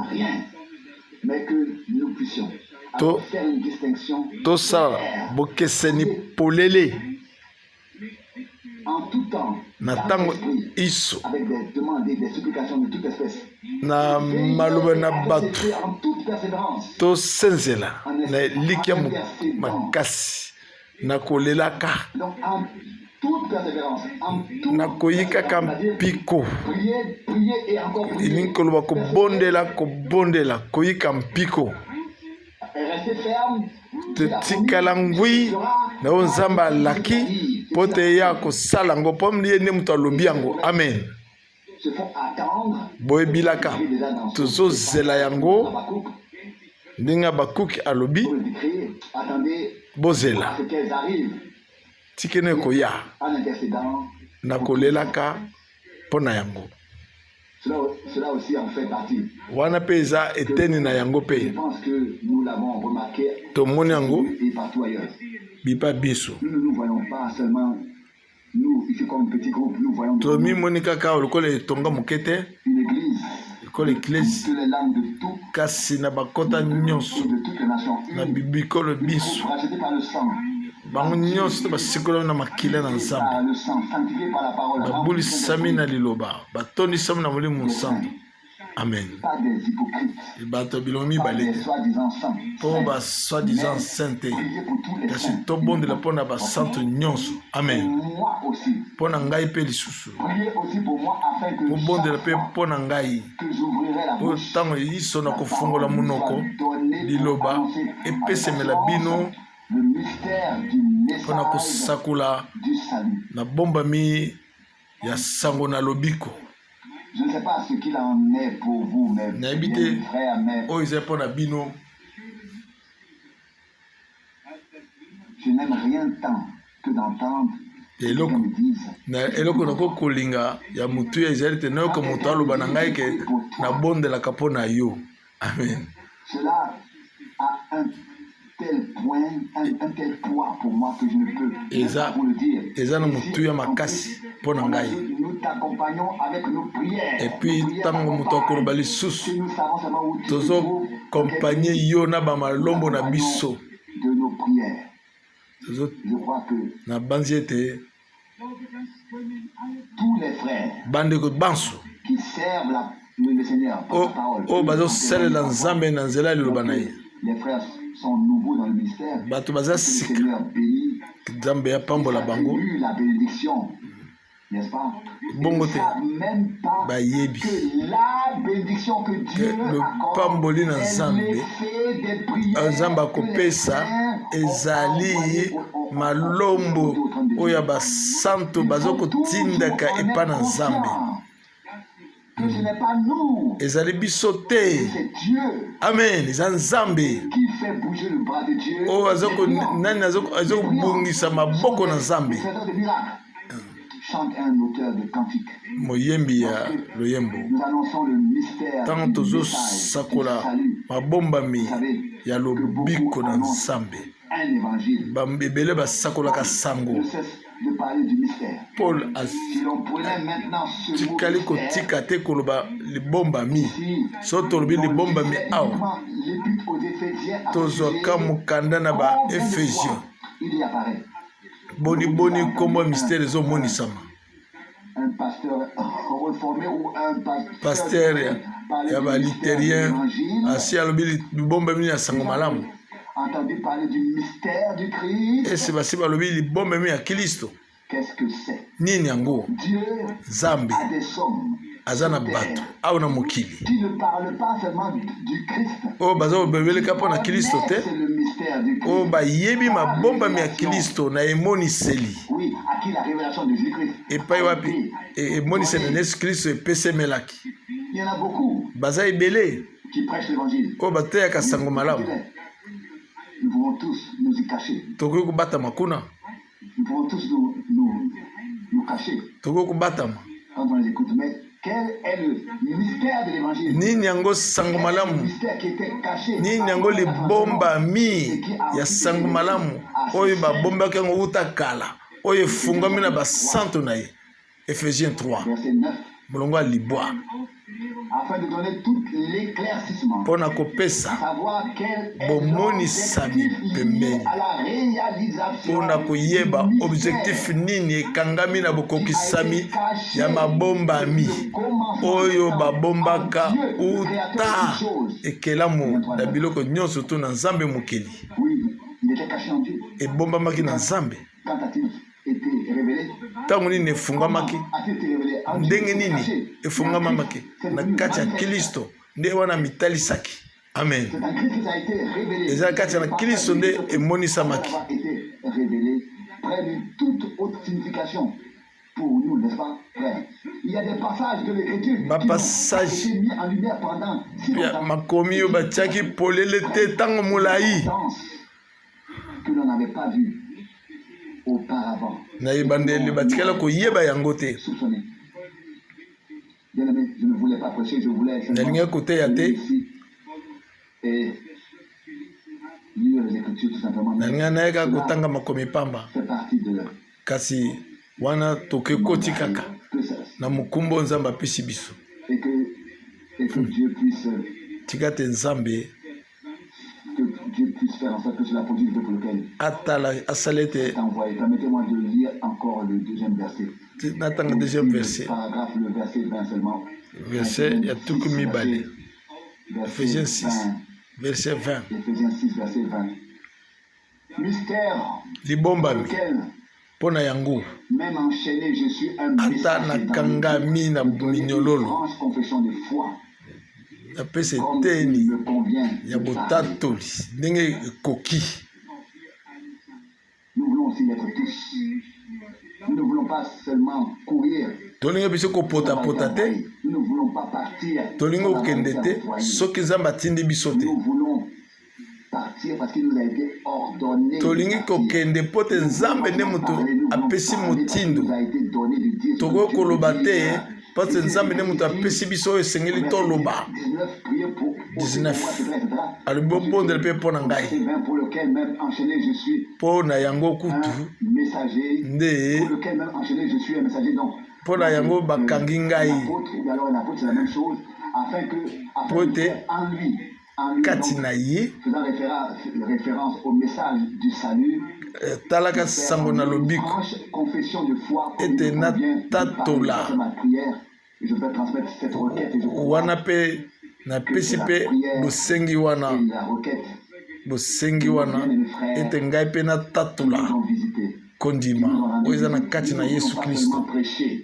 tosala bokeseni polele na ntango iso na maloba na bato tosenzela na elikya makasi na kolelaka na koyikaka mpiko ilingi koloba kobondela koyika mpiko tikala ngwi na oyo Nzambe alaki mpo te ya kosala yango mpo ye nde moto alobi yango. Amen. Boyebilaka tozozela yango ndenge Abakuki alobi bozela tikene koya na kolelaka mpo na yango wana mpe eza eteni na yango mpe tomoni yango bipa biso tomimoni kaka lokola etonga moke te lokola eklesi toutes les langues de tout kasi na bakota nyonso et de toutes les nations na bibikolo biso rachetés par le sang, bango nyonso basikoli na makila na nzambe par le sang, sanctifiés par la parole, babulisami na liloba batondisami na molimo mosantu. Amen. pas des hypocrites, bato bilongo pas mibale des te soi-disant saints. mpo basoi-disant saint te Priez pour tous les kasi saints. tobondela mpo na basantu nyonso. Amen. Moi aussi. Mpo na ngai mpe lisusu Priez aussi pour moi afin que mobondela chaque mpe fois mpo na ngai que j'ouvrirai la oyo bouche, ntango iso na kofungola monoko liloba epesemela bino le mystère du mpo na message kosakola du salut. na bombami ya sango na lobiko. Je ne sais pas ce qu'il en est pour vous, mes nayebi te frères, mais oyo ezali mpo na bino. je n'aime rien tant que d'entendre que quelqu'un eloko me dise na eloko nakoki kolinga ya motu ya ezali te nayoka moto aloba na ngai ke nabondelaka mpo na yo. Amen. cela a un tel point, un tel poids pour moi que je ne peux Eza- pas vous le dire. eza na motu ya makasi mpo na ngai. Nous t'accompagnons avec nos prières. epuis ntango moto akoloba lisusu Que nous savons seulement où tu te trouves, tozokompanye yo na bamalombo na biso. de nos prières. Tozo Je crois que na banzi ete tous les frères bandeko banso qui servent le Seigneur par sa parole, oyo bazosalela nzambe na nzela ya liloba na ye, les frères sont nouveaux dans le ministère. bato baza Le sika Seigneur bénit, nzambe yapambola bango eu la bénédiction, n'est-ce pas? Bongo Ils ne te. savent même pas bayebi que la bénédiction que Dieu le accorde pamboli na est Nzambe, l'effet des prières nzambe que akopesa les saints ezali ont malombo oyo ya basanto bazokotindaka epa na nzambe. que ce n'est pas nous, ezali biso te. c'est Dieu Amen. Eza nzambe qui fait bouger le bras de Dieu. oyo Les nani azokobungisa maboko na nzambe. faiseurs de miracles. Chante un auteur de cantique. moyembi ya loyembo Nous annonçons le mystère ntango du tozosakola salut. mabombami ya lobiko na nzambe. Un évangile. ebele basakolaka sango. Ne cesse de parler du mystère. Paul Si l'on prenait maintenant ce mot atikali mystère, kotika te koloba libombami. si so tolobi libombami awa uniquement l'épître aux Éphésiens à ce tozwaka sujet, mokanda na combien de baefésien. fois il y apparaît boniboni nkombo ya mistere ezomonisama. un pasteur reformé ou un paster parler ya du baliterien mystère de l'évangile, asi alobi libombami ya sango malamu. entendu parler du mystère du Christ. ese basi balobi libombami ya kristo. Qu'est-ce que c'est? nini yango? Dieu nzambe a des hommes aza na bato awa na mokili qui ne parlent pas seulement du Christ. oyo baza kobebeleka mpo na kristo te, C'est le mystère du Christ. oyo bayebi mabombami ya kristo na emoniseli Oui, à qui la révélation de Jésus-Christ. epai wapi emoniseli na yesu kristo epesemelaki. Il y en a beaucoup baza ebele qui prêchent l'évangile. oyo bateyaka sango malamu. Nous pouvons tous nous y cacher. tokoki kobatama kuna, Nous pouvons tous nous cacher tokoki kobatama. quand on les écoute. Mais quel est le mystère de l'évangile? nini yango sango Le malamu? mystère qui était caché. nini yango libombami ya sango malamu oyo babombaki yango uta kala oyo efungwami na basanto na ye. Ephésiens 3 Verset 9. molongo ya libwa Afin de donner tout l'éclaircissement. mpo na kopesa Savoir quel est bomonisami l'objectif lié pembeni, à la réalisation mpo na koyeba du objectif mystère nini ekangami na qui a bokokisami été caché ya mabombami depuis le commencement oyo du temps babombaka en Dieu, le créateur de uta toutes choses. ekelamu na biloko nyonso to na nzambe mokili. Oui, il était caché en Dieu. ebombamaki na nzambe. Quand a-t-il été révélé? ntango nini efungwamaki? A-t-il été révélé en Dieu? ndenge nini efungwamamaki? na kati ya kristo nde wana mitalisaki. Amen. C'est en Christ que ça a été révélé. eza kati na kristo nde emonisamaki. Ça a été révélé près de toute autre signification pour nous, n'est-ce pas, frère? Il y a des passages de l'écriture qui ont passage été mis en lumière pendant si pia longtemps. makomi oyo batiaki polele te ntango molai Que l'on n'avait pas vu auparavant. na ebandeli batikala koyeba yango te. Soupçonné. Bien aimé, je ne voulais pas prêcher, je voulais nalingi koteya te, ici et lire les écritures tout simplement. nalingi nayaka kotanga makomi pamba, Fait partie de kasi wana tokekoti kaka que ça, na mokumbo nzambe apesi biso. et que Et que Dieu puisse tika te nzambe faire en sorte que cela produise le peuple lequel asala ete est envoyé. Permettez-moi de lire encore le deuxième verset. natanga deuxième verset. Paragraphe, le verset 20 seulement. Verset ya tuku mibale. Ephésiens 6, verset 20. Ephésiens 6, verset 20. Mystère Libombami lequel, pona yango même enchaîné, je suis un ata nakangami na minyololo franche confession de foi. apesa Comme eteni il me convient ya de ça. botatoli ndenge ekoki. Nous voulons aussi l'être tous. Nous ne voulons pas seulement courir. tolingi biso kopotapota te, Nous ne voulons pas partir. tolingi kokende te soki nzambe atindi biso te, Nous voulons partir parce qu'il nous a été ordonné. tolingi kokende mpo te nzambe nde moto apesi motindo. Tokoki koloba te mpo te nzambe nde moto apesi biso oyo esengeli toloba. 19 alobi bobondela mpe mpo na ngai, mpo na yango kutu nde mpo na yango bakangi ngai, mpo ete kati na ye talaka sango na lobiko ete natatola wana mpe napesi mpe bosengi wana ete ngai mpe natatola kondima oyo eza na kati na Yesu Kristo.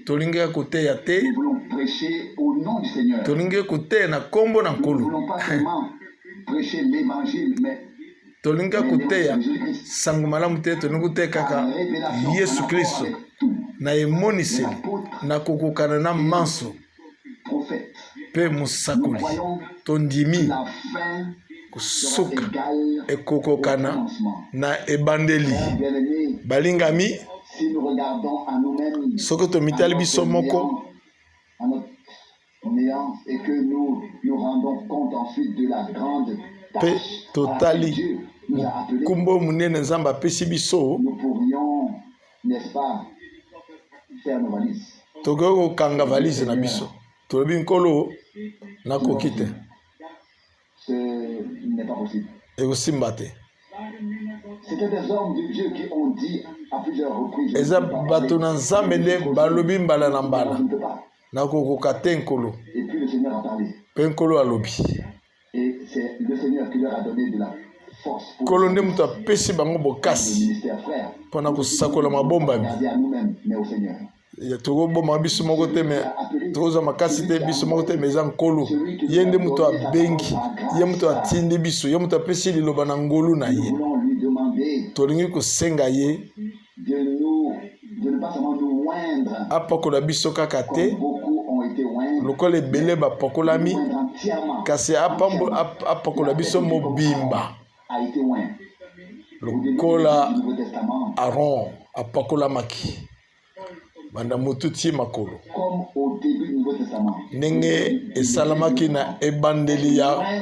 Tolingaka koteya te, tolingaka koteya na kombo na Nkolo. Tolingaka koteya sango malamu te, tolingi koteya kaka Yesu Kristo na emoniseli na kokokana na manso mpe mosakoli. Tondimi kosuka ekokokana na ebandeli. Balingami, soki tomitali biso moko mpe totali nkumbo munene nzambe apesi biso, tokoki kokanga valise na biso. Tolobi Nkolo nakoki te, ekosimba te. Eza bato na nzambe nde balobi mbala na mbala nakokoka te Nkolo, mpe Nkolo alobi. Nkolo nde moto apesi bango bokasi mpona kosakola mabombami. Tokoboma biso moko te, me tokozwa makasi te biso moko te, me eza Nkolo. Ye nde moto abengi, ye moto atindi biso, ye moto apesi liloba na ngolu na ye. Tolingi kosenga ye apakola biso kaka te lokola ebele bapakolami, kasi apakola biso mobimba lokola Aaron apakolamaki banda motu tie makolo, ndenge esalamaki na ebandeli ya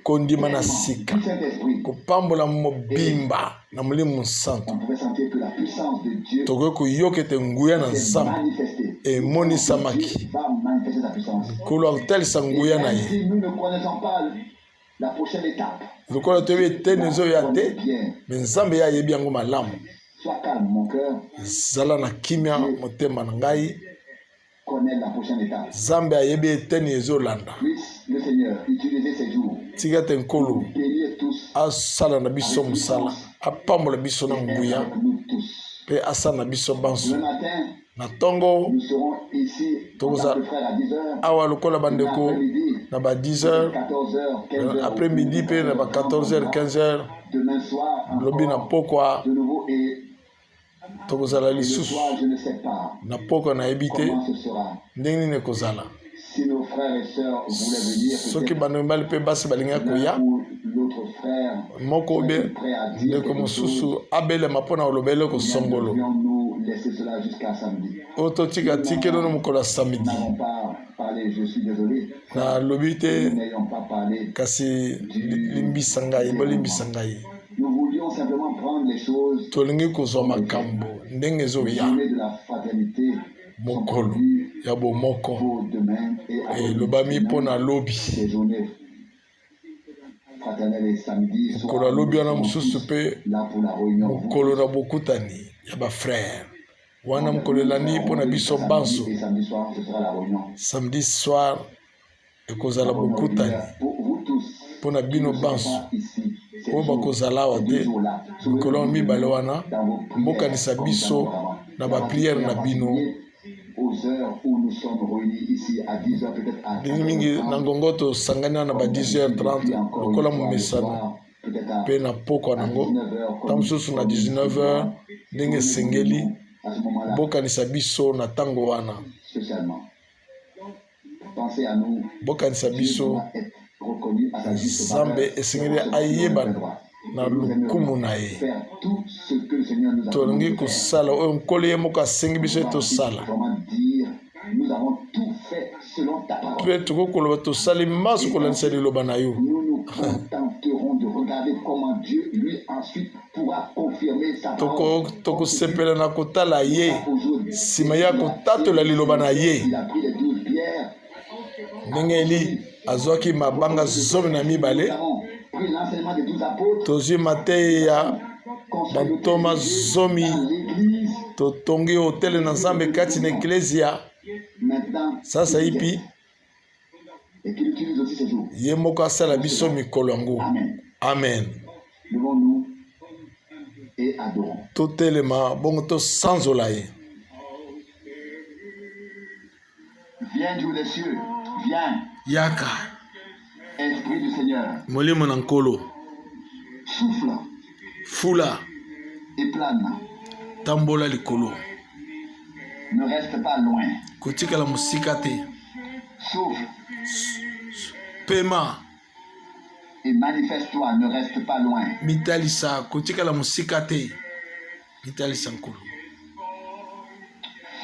kondima na sika, kopambola mobimba na Molimo Santo. Tokoki koyoka ete nguya na Nzambe emonisamaki, Nkolo akotalisa nguya na ye. Lokola toyebi eteni ezoya te, me Nzambe ye ayebi yango malamu. Zala na kimia motema na ngai, Nzambe ayebi eteni ezolanda. Tika ete Nkolo asala na biso mosala, apambola biso na nguya, mpe asala na biso banso. Na tongo tokoza awa lokola bandeko na ba 10h, après midi mpe na ba 14h 15h lobi na pokwa tokozala lisusu na pokwa nayebi te ndenge nini ekozala. Soki bando mibali mpe basi balinga koya moko obe ndeko mosusu abelema mpona olobele kosongolo oyo totika tike nono mokolo ya samedi. Nalobi te kasi limbisa ngai, bolimbisa ngai. Tolingi kozwa makambo ndenge ezoya mokolo ya bomoko lobami mpona lobi mokolo ya lobi wana mosusu mpe mokolo na bokutani ya bafrère wana mokolo elandi mpona biso banso samedi soir ekozala bokutani mpona bino banso oyo bakozala awa te mikolo ya mibale wana bokanisa biso na bapriere na bino mingi na ngongo tosangani na ba 10h30 lokola momesano mpe na pokwa nango ntango mosusu na 19h ndenge esengeli bokanisa biso na ntango wana bokanisa biso Nzambe esengeli ayebana na lukumu na ye tolingi kosala oyo nkolo ye moko asengi biso ye tosala mpe tokokoloba tosali maso kolandisa liloba na yo tokosepela na kotala ye nsima ya kotatola liloba na ye ndenge eli azwaki mabanga 12 tozwi mateyi ya bantoma 10 totongi hotele na Nzambe kati na eklezia sasa ipi ye moko asala biso mikolo yango amen totelema bongo tosanzola ye. Viens, Dieu des cieux, viens. Yaka. Esprit du Seigneur. Molimo na nkolo. Souffle. Fula. Et plane. Tambola likolo. Ne reste pas loin. Kotika la musika te. Souffle. Pema. Et manifeste-toi, ne reste pas loin. Mitalisa, kotika la musika te. Mitalisa nkolo.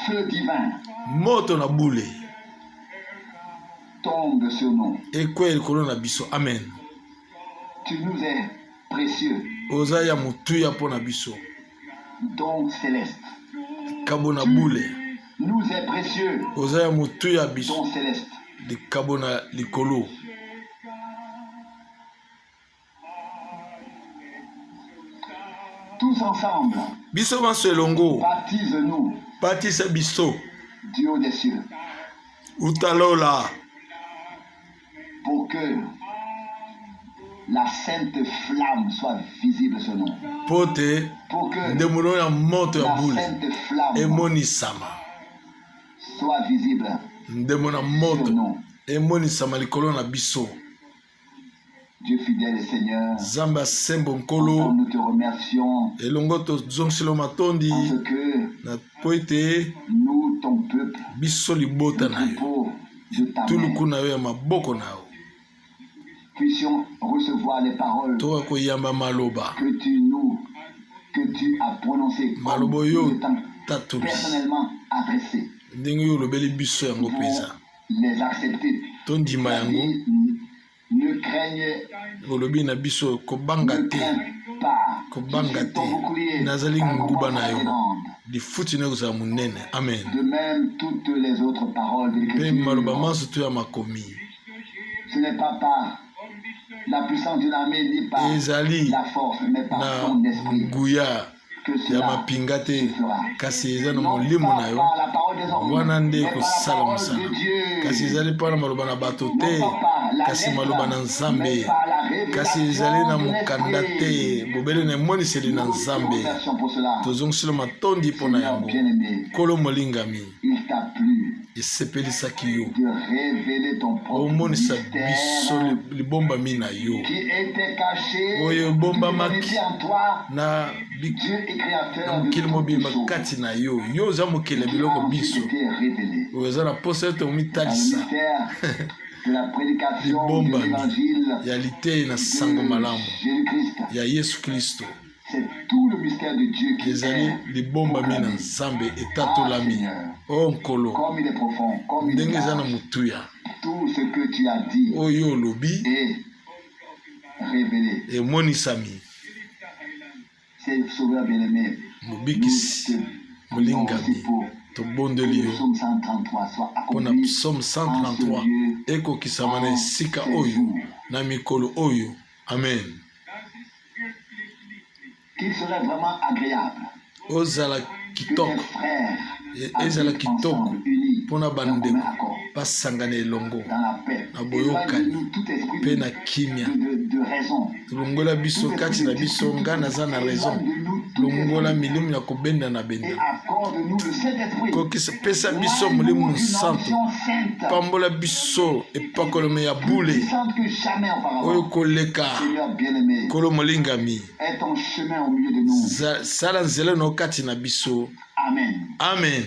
Feu divin. Moto na boule. Tombe sur nous. Ekwe likolo na biso. Amen. Tu nous es précieux. Ozaya mutuya po na biso. Don céleste. Kabo na boule. Nous est précieux. Ozaya mutuya biso. Don céleste. De kabo na likolo. Tous ensemble. Biso banso elongo. Baptise-nous. Baptise biso. Dieu des cieux. Utalola. Pour que la sainte flamme soit visible sur nous. Pote. Pour que ndemulo ya moto ya boule. la sainte flamme emonisama. Soit visible. Ndemona moto. Emonisama likolo na biso. Dieu fidèle et Seigneur, Zamba sembo nkolo. nous te remercions Elongo to zongsilo matondi. parce que Na poete. nous, ton peuple, Biso libota na yo. pour de ta main, Tuluku na yo ya maboko na yo. puissions recevoir les paroles Toka koyamba maloba. que tu as prononcées Malobo yo tatuli. personnellement adressées. Ndenge yo lobeli biso yango peza. Les accepter. Tondima yango. Ne craignez Olobi na biso kobanga te. pas. Kobanga te. Nazali nguba na yo. Difuti na kozala munene. Amen. De même, toutes les autres paroles de Pe l'Écriture, maloba manso to ya makomi. ce n'est pas par la puissance d'une armée ni par Ezali la force, mais par na ton esprit nguya que ya cela mapinga te se fera. kasi eza na Non molimo pas na yo par la parole des hommes, wana nde mais par la kosala parole mosala de Dieu. kasi ezali mpo na maloba na bato Non te pas par la kasi maloba na lettre, Nzambe mais par la kasi ezali na révélation de mokanda l'esprit. te bobele na emoniseli na Nous te Nzambe remercions pour cela. tozongiselo matondi mpo na Seigneur yango bien-aimé, kolo molingami il t'a plu esepelisaki yo de révéler ton propre omonisa mystère biso libombami na yo qui était caché Oyo toute ebombamaki l'humanité en toi, na Dieu est créateur de mokili toutes mobimba choses. kati na yo yo oza mokili ya Qui biloko a ensuite biso été révélé oyo eza na posa ete dans le omitalisa mystère de la prédication de libombami l'évangile ya litei na sango malamu de Jésus-Christ. ya yesu kristo C'est tout le mystère de Dieu qui ezali est libombami na proclamé. nzambe Ah, etatolami Seigneur, o nkolo comme il est profond, comme il ndenge est eza na large, motuya tout ce que tu as dit oyo olobi est révélé. emonisami C'est Sauveur bien-aimé. Nous mobikisi te prions aussi molingami pour tobondeli yo Psaume 133 soit mpona accompli psaume en ce 133 lieu. ekokisama na esika oyo na mikolo oyo. Amen. Qu'il serait vraiment agréable ozala que kitoko les frères ezala habitent kitoko ensemble, unis, mpona d'un commun bandeko accord, basangana elongo dans la paix. na boyokani Éloigne-nous tout esprit mpe na kimia. de raison. longola biso kati na biso nga naza na raison. longola milimu ya kobenda na Et benda. accorde-nous le Saint-Esprit. kokisa pesa biso molimo santo. pambola biso epakolomo ya bule Puissante que jamais oyo auparavant. koleka Seigneur bien-aimé, kolo molingami. est ton chemin au milieu de nous. sala nzela no kati na biso. Amen. Amen.